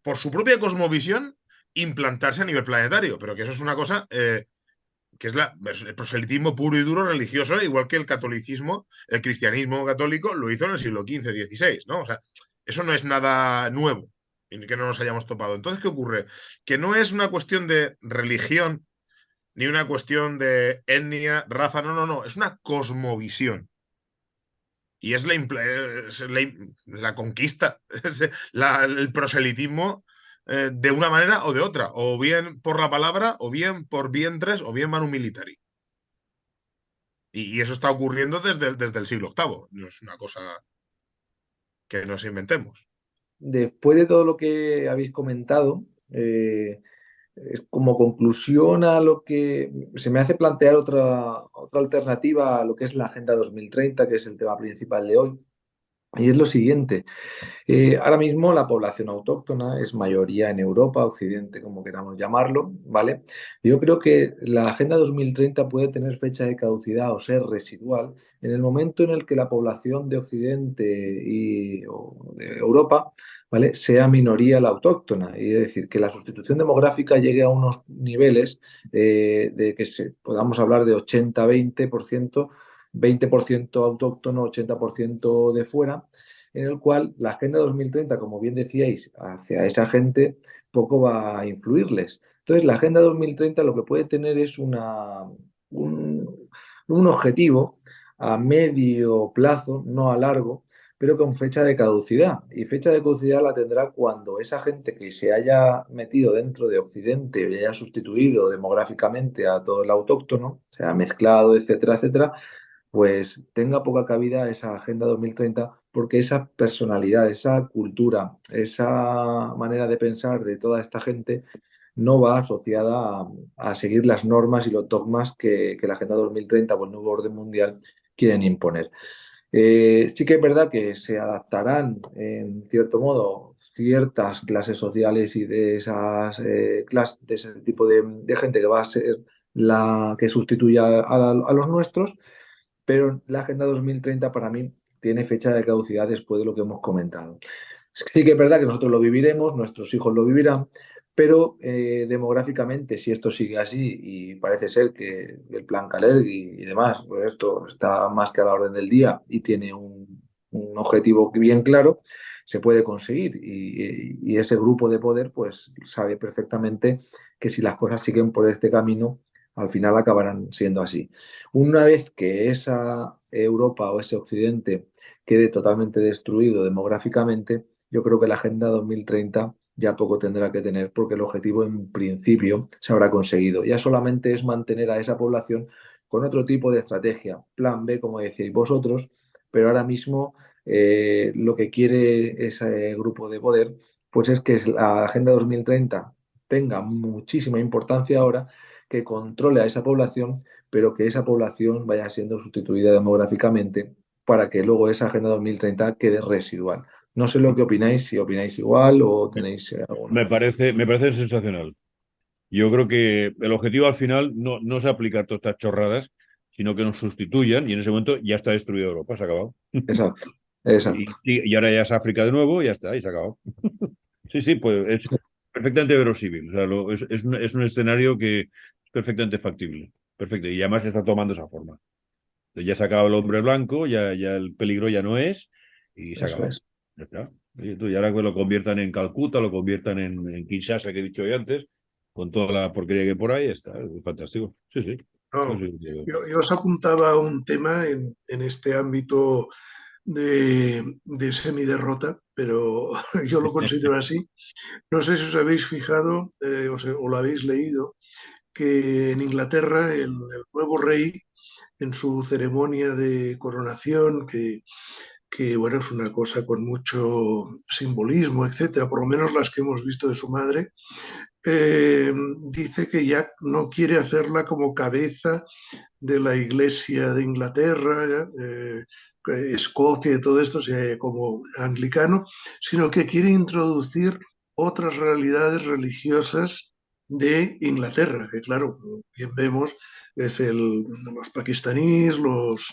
por su propia cosmovisión, implantarse a nivel planetario. Pero que eso es una cosa que es el proselitismo puro y duro religioso, igual que el catolicismo, el cristianismo católico lo hizo en el siglo XV, XVI, ¿no? O sea, eso no es nada nuevo y que no nos hayamos topado. Entonces, ¿qué ocurre? Que no es una cuestión de religión ni una cuestión de etnia, raza, no, no, no, es una cosmovisión. Y es la conquista, el proselitismo de una manera o de otra, o bien por la palabra, o bien por vientres, o bien manu militari. Y eso está ocurriendo desde el siglo VIII. No es una cosa que nos inventemos. Después de todo lo que habéis comentado, es como conclusión a lo que se me hace plantear otra alternativa a lo que es la Agenda 2030, que es el tema principal de hoy. Y es lo siguiente. Ahora mismo la población autóctona es mayoría en Europa, Occidente, como queramos llamarlo, ¿vale? Yo creo que la Agenda 2030 puede tener fecha de caducidad o ser residual en el momento en el que la población de Occidente o de Europa, ¿vale? Sea minoría la autóctona. Y es decir, que la sustitución demográfica llegue a unos niveles de que podamos hablar de 80-20%, 20% autóctono, 80% de fuera, en el cual la Agenda 2030, como bien decíais, hacia esa gente poco va a influirles. Entonces, la Agenda 2030 lo que puede tener es un objetivo a medio plazo, no a largo, pero con fecha de caducidad. Y fecha de caducidad la tendrá cuando esa gente que se haya metido dentro de Occidente y haya sustituido demográficamente a todo el autóctono, se ha mezclado, etcétera, etcétera, pues tenga poca cabida esa Agenda 2030 porque esa personalidad, esa cultura, esa manera de pensar de toda esta gente no va asociada a seguir las normas y los dogmas que la Agenda 2030 o el nuevo orden mundial quieren imponer. Sí que es verdad que se adaptarán, en cierto modo, ciertas clases sociales y de esas de ese tipo de gente que va a ser la que sustituya a los nuestros, pero la Agenda 2030 para mí tiene fecha de caducidad después de lo que hemos comentado. Sí que es verdad que nosotros lo viviremos, nuestros hijos lo vivirán, pero demográficamente, si esto sigue así y parece ser que el plan Kalergi y demás, pues esto está más que a la orden del día y tiene un objetivo bien claro, se puede conseguir y ese grupo de poder pues sabe perfectamente que si las cosas siguen por este camino, al final acabarán siendo así. Una vez que esa Europa o ese Occidente quede totalmente destruido demográficamente, yo creo que la Agenda 2030 ya poco tendrá que tener porque el objetivo en principio se habrá conseguido. Ya solamente es mantener a esa población con otro tipo de estrategia, plan B, como decíais vosotros, pero ahora mismo lo que quiere ese grupo de poder pues es que la Agenda 2030 tenga muchísima importancia ahora, que controle a esa población, pero que esa población vaya siendo sustituida demográficamente para que luego esa Agenda 2030 quede residual. No sé lo que opináis, si opináis igual o tenéis alguna. Me parece sensacional. Yo creo que el objetivo al final no es aplicar todas estas chorradas, sino que nos sustituyan y en ese momento ya está destruida Europa, se ha acabado. Exacto, exacto. Y ahora ya es África de nuevo, y ya está, y se ha acabado. Sí, sí, pues es perfectamente verosímil. O sea, es un escenario que es perfectamente factible. Perfecto. Y además se está tomando esa forma. Ya se ha acabado el hombre blanco, ya el peligro ya no es, y se ha Eso acabado. es. Ya está. Y ahora que lo conviertan en Calcuta, lo conviertan en Kinshasa, que he dicho yo antes, con toda la porquería que hay por ahí, está. Es fantástico. Sí, sí. No, Sí, sí, yo os apuntaba un tema en este ámbito de semiderrota, pero yo lo considero así. No sé si os habéis fijado o lo habéis leído, que en Inglaterra el nuevo rey, en su ceremonia de coronación, que bueno, es una cosa con mucho simbolismo, etcétera, por lo menos las que hemos visto de su madre, dice que ya no quiere hacerla como cabeza de la Iglesia de Inglaterra, Escocia y todo esto, o sea, como anglicano, sino que quiere introducir otras realidades religiosas de Inglaterra, que claro, como bien vemos, es los pakistaníes, los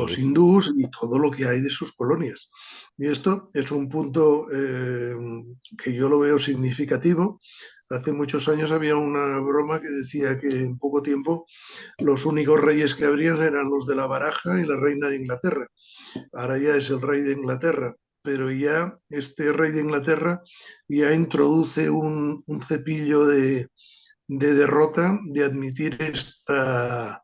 sí. hindús y todo lo que hay de sus colonias. Y esto es un punto que yo lo veo significativo. Hace muchos años había una broma que decía que en poco tiempo los únicos reyes que habrían eran los de la baraja y la reina de Inglaterra. Ahora ya es el rey de Inglaterra, pero ya este rey de Inglaterra ya introduce un cepillo de derrota de admitir esta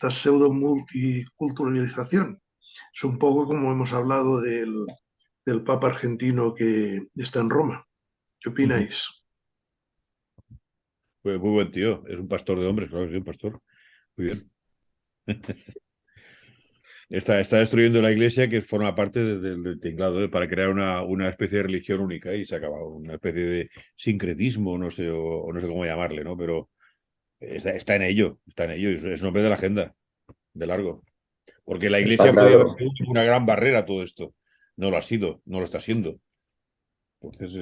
pseudo multiculturalización. Es un poco como hemos hablado del Papa argentino que está en Roma. ¿Qué Ujú. opináis? Pues muy buen tío. Es un pastor de hombres, claro que sí, un pastor. Muy bien. Está destruyendo la iglesia que forma parte del tinglado, para crear una especie de religión única y se acaba una especie de sincretismo, no sé, o no sé cómo llamarle, ¿no? Pero está en ello, es un hombre de la agenda, de largo. Porque la Está iglesia podía haber claro. sido una gran barrera a todo esto. No lo ha sido, no lo está siendo. Entonces,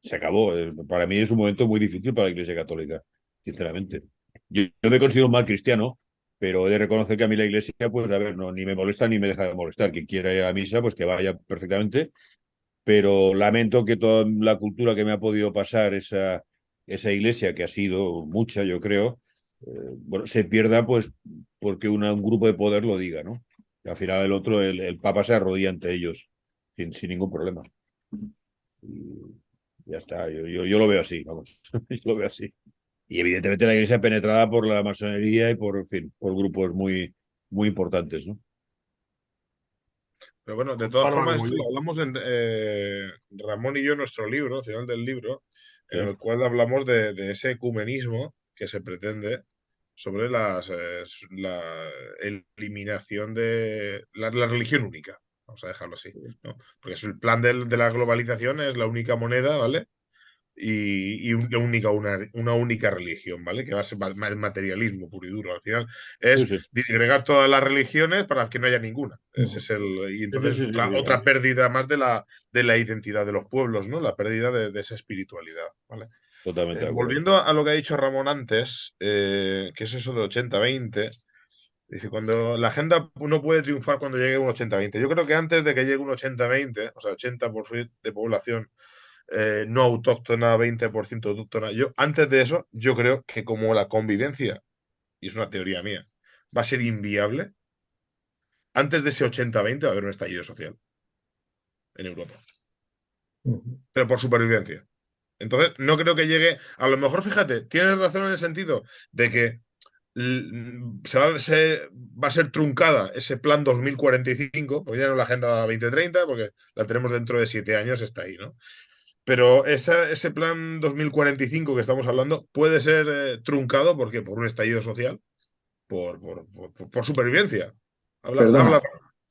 se acabó. Para mí es un momento muy difícil para la Iglesia Católica, sinceramente. Yo me considero un mal cristiano, pero he de reconocer que a mí la Iglesia, pues, a ver, no, ni me molesta ni me deja de molestar. Quien quiera ir a misa, pues que vaya perfectamente, pero lamento que toda la cultura que me ha podido pasar esa Iglesia, que ha sido mucha, yo creo, bueno, se pierda, pues, porque un grupo de poder lo diga, ¿no? Al final el otro, el Papa se arrodilla ante ellos, sin ningún problema. Y ya está, yo lo veo así, vamos, yo lo veo así. Y evidentemente la iglesia penetrada por la masonería y por, en fin, por grupos muy importantes, ¿no? Pero bueno, de todas Barba formas, como esto yo. lo hablamos en Ramón y yo en nuestro libro, al final del libro, en Sí, el cual hablamos de ese ecumenismo que se pretende sobre la eliminación de la religión única. Vamos a dejarlo así, ¿no? Porque es el plan de la globalización, es la única moneda, ¿vale? Y una única religión, ¿vale? Que va a ser el materialismo puro y duro. Al final sí, es sí, disgregar todas las religiones para que no haya ninguna. Ese Ujú. es y sí, sí, entonces sí, es sí, sí, otra vamos, pérdida más de la identidad de los pueblos, ¿no? La pérdida de esa espiritualidad, ¿vale? totalmente de acuerdo. Volviendo a lo que ha dicho Ramón antes, que es eso de 80-20, dice, cuando la agenda no puede triunfar cuando llegue un 80-20. Yo creo que antes de que llegue un 80-20, o sea, 80% de población no autóctona, 20% autóctona. Antes de eso, yo creo que como la convivencia, y es una teoría mía, va a ser inviable, antes de ese 80-20 va a haber un estallido social en Europa. Ujú. Pero por supervivencia. Entonces, no creo que llegue. A lo mejor, fíjate, tienes razón en el sentido de que va a ser truncada ese plan 2045, porque ya no es la Agenda 2030, porque la tenemos dentro de 7 años, está ahí, ¿no? Pero ese plan 2045 que estamos hablando puede ser truncado porque por un estallido social, por supervivencia. Habla. Perdona,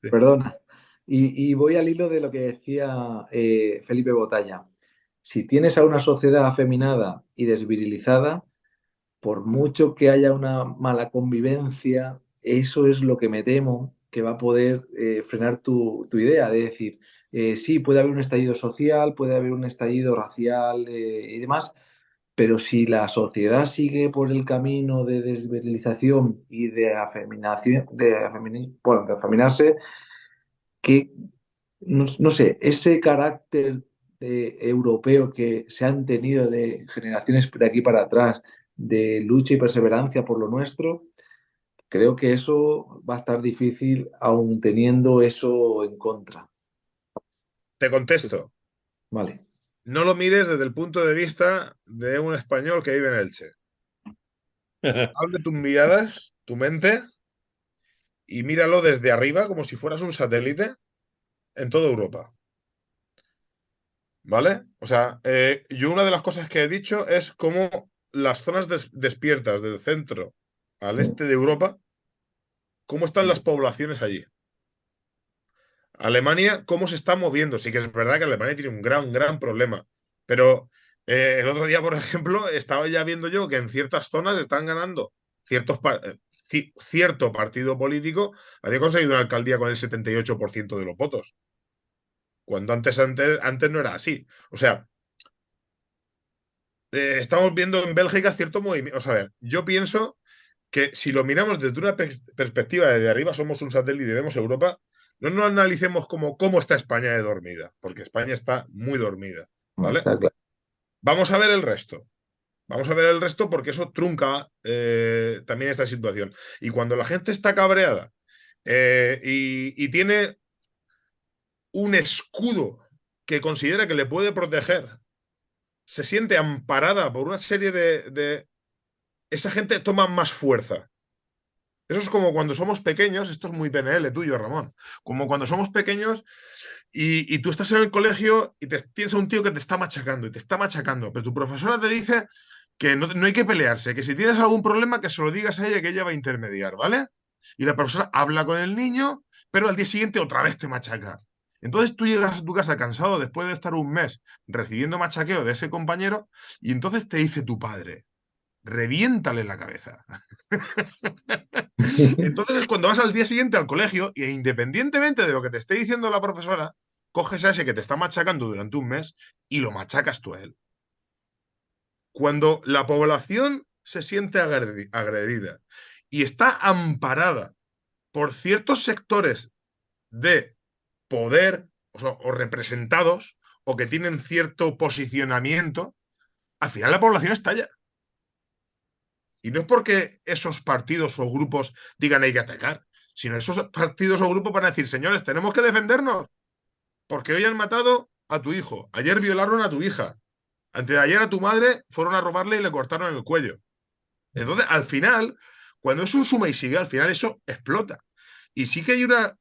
Sí. perdona. Y voy al hilo de lo que decía Felipe Botalla. Si tienes a una sociedad afeminada y desvirilizada, por mucho que haya una mala convivencia, eso es lo que me temo que va a poder frenar tu idea. De decir, sí, puede haber un estallido social, puede haber un estallido racial y demás, pero si la sociedad sigue por el camino de desvirilización y de afeminación, bueno, de afeminarse, que no sé, ese carácter europeo que se han tenido de generaciones de aquí para atrás, de lucha y perseverancia por lo nuestro, creo que eso va a estar difícil aún teniendo eso en contra. Te contesto. Vale. No lo mires desde el punto de vista de un español que vive en Elche. abre tus miradas, tu mente, y míralo desde arriba como si fueras un satélite en toda Europa. ¿Vale? O sea, yo una de las cosas que he dicho es cómo las zonas despiertas del centro al este de Europa, cómo están las poblaciones allí. Alemania, cómo se está moviendo. Sí que es verdad que Alemania tiene un gran problema. Pero el otro día, por ejemplo, estaba ya viendo yo que en ciertas zonas están ganando cierto partido político, había conseguido una alcaldía con el 78% de los votos. Cuando antes no era así. O sea, estamos viendo en Bélgica cierto movimiento. O sea, a ver, yo pienso que si lo miramos desde una perspectiva desde arriba, somos un satélite y vemos Europa, no nos analicemos como cómo está España de dormida, porque España está muy dormida, ¿vale? Está claro. Vamos a ver el resto. Vamos a ver el resto porque eso trunca también esta situación. Y cuando la gente está cabreada y tiene un escudo que considera que le puede proteger, se siente amparada por una serie esa gente toma más fuerza. Eso es como cuando somos pequeños, esto es muy PNL tuyo, Ramón, como cuando somos pequeños y tú estás en el colegio y tienes a un tío que te está machacando y te está machacando, pero tu profesora te dice que no hay que pelearse, que si tienes algún problema que se lo digas a ella, que ella va a intermediar, ¿vale? Y la profesora habla con el niño, pero al día siguiente otra vez te machaca. Entonces tú llegas a tu casa cansado después de estar un mes recibiendo machaqueo de ese compañero y entonces te dice tu padre, reviéntale la cabeza. Entonces es cuando vas al día siguiente al colegio e independientemente de lo que te esté diciendo la profesora, coges a ese que te está machacando durante un mes y lo machacas tú a él. Cuando la población se siente agredida y está amparada por ciertos sectores de poder o representados o que tienen cierto posicionamiento, al final la población estalla. Y no es porque esos partidos o grupos digan hay que atacar, sino esos partidos o grupos van a decir, señores, tenemos que defendernos, porque hoy han matado a tu hijo, ayer violaron a tu hija, antes de ayer a tu madre fueron a robarle y le cortaron el cuello. Entonces, al final, cuando es un suma y sigue, al final eso explota. Y sí que hay una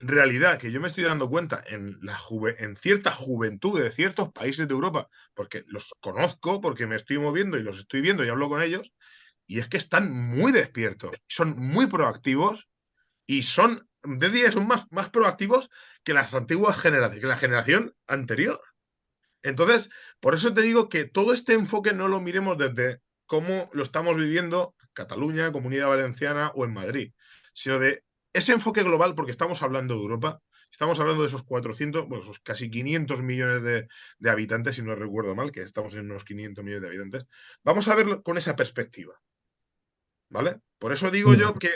realidad que yo me estoy dando cuenta en cierta juventud de ciertos países de Europa, porque los conozco, porque me estoy moviendo y los estoy viendo y hablo con ellos, y es que están muy despiertos, son muy proactivos y de día son más proactivos que las antiguas generaciones, que la generación anterior. Entonces, por eso te digo que todo este enfoque no lo miremos desde cómo lo estamos viviendo en Cataluña, Comunidad Valenciana o en Madrid, sino de ese enfoque global, porque estamos hablando de Europa, estamos hablando de esos 400, bueno, esos casi 500 millones de habitantes, si no recuerdo mal, que estamos en unos 500 millones de habitantes. Vamos a verlo con esa perspectiva. ¿Vale? Por eso digo yo que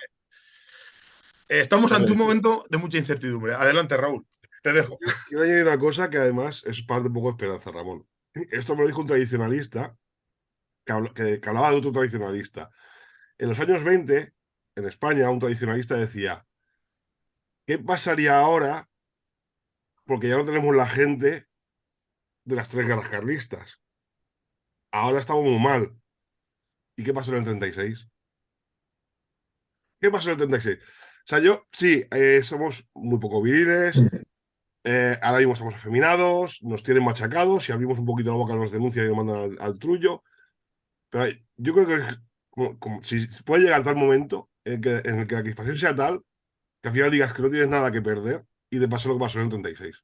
estamos ante un Pues, momento de mucha incertidumbre. Adelante, Raúl, te dejo. Quiero añadir una cosa que además es parte de un poco de esperanza, Ramón. Esto me lo dijo un tradicionalista que hablaba de otro tradicionalista. En los años 20, en España, un tradicionalista decía, ¿qué pasaría ahora? Porque ya no tenemos la gente de las tres guerras carlistas. Ahora estamos muy mal. ¿Y qué pasó en el 36? ¿Qué pasó en el 36? O sea, sí, somos muy poco viriles, ahora mismo estamos afeminados, nos tienen machacados, si abrimos un poquito la boca nos denuncian y nos mandan al trullo. Pero yo creo que si puede llegar tal momento en el que la crispación sea tal que al final digas que no tienes nada que perder y te pasó lo que pasó en el 36.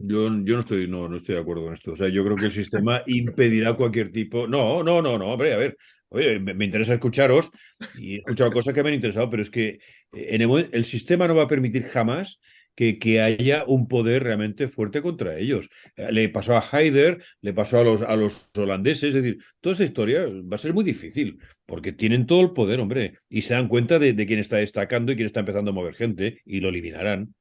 yo no estoy de acuerdo con esto. O sea, yo creo que el sistema impedirá cualquier tipo. No, no, no, no, hombre, a ver. Oye, me interesa escucharos y he escuchado cosas que me han interesado, pero es que el sistema no va a permitir jamás que haya un poder realmente fuerte contra ellos. Le pasó a Haider, le pasó a los holandeses, es decir, toda esta historia va a ser muy difícil, porque tienen todo el poder, hombre, y se dan cuenta de quién está destacando y quién está empezando a mover gente, y lo eliminarán.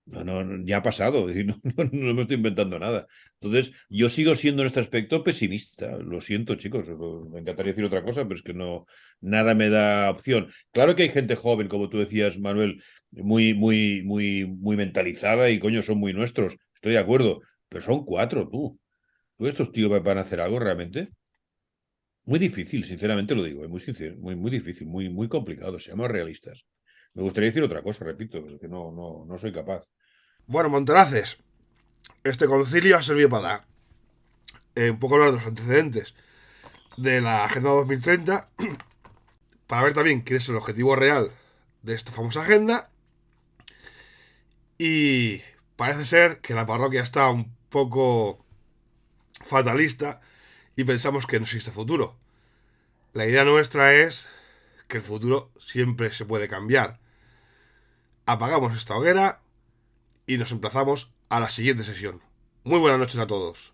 No, no, ya ha pasado, es decir, no me estoy inventando nada. Entonces, yo sigo siendo en este aspecto pesimista. Lo siento, chicos. Me encantaría decir otra cosa, pero es que no, nada me da opción. Claro que hay gente joven, como tú decías, Manuel, muy mentalizada y coño, son muy nuestros. Estoy de acuerdo, pero son cuatro, tú. ¿Tú estos tíos van a hacer algo realmente? Muy difícil, sinceramente lo digo, muy difícil, muy complicado, seamos realistas. Me gustaría decir otra cosa, repito, pero es que no soy capaz. Bueno, Montaraces, este concilio ha servido para un poco hablar de los antecedentes de la Agenda 2030, para ver también quién es el objetivo real de esta famosa agenda. Y parece ser que la parroquia está un poco fatalista y pensamos que no existe futuro. La idea nuestra es que el futuro siempre se puede cambiar. Apagamos esta hoguera y nos emplazamos a la siguiente sesión. Muy buenas noches a todos.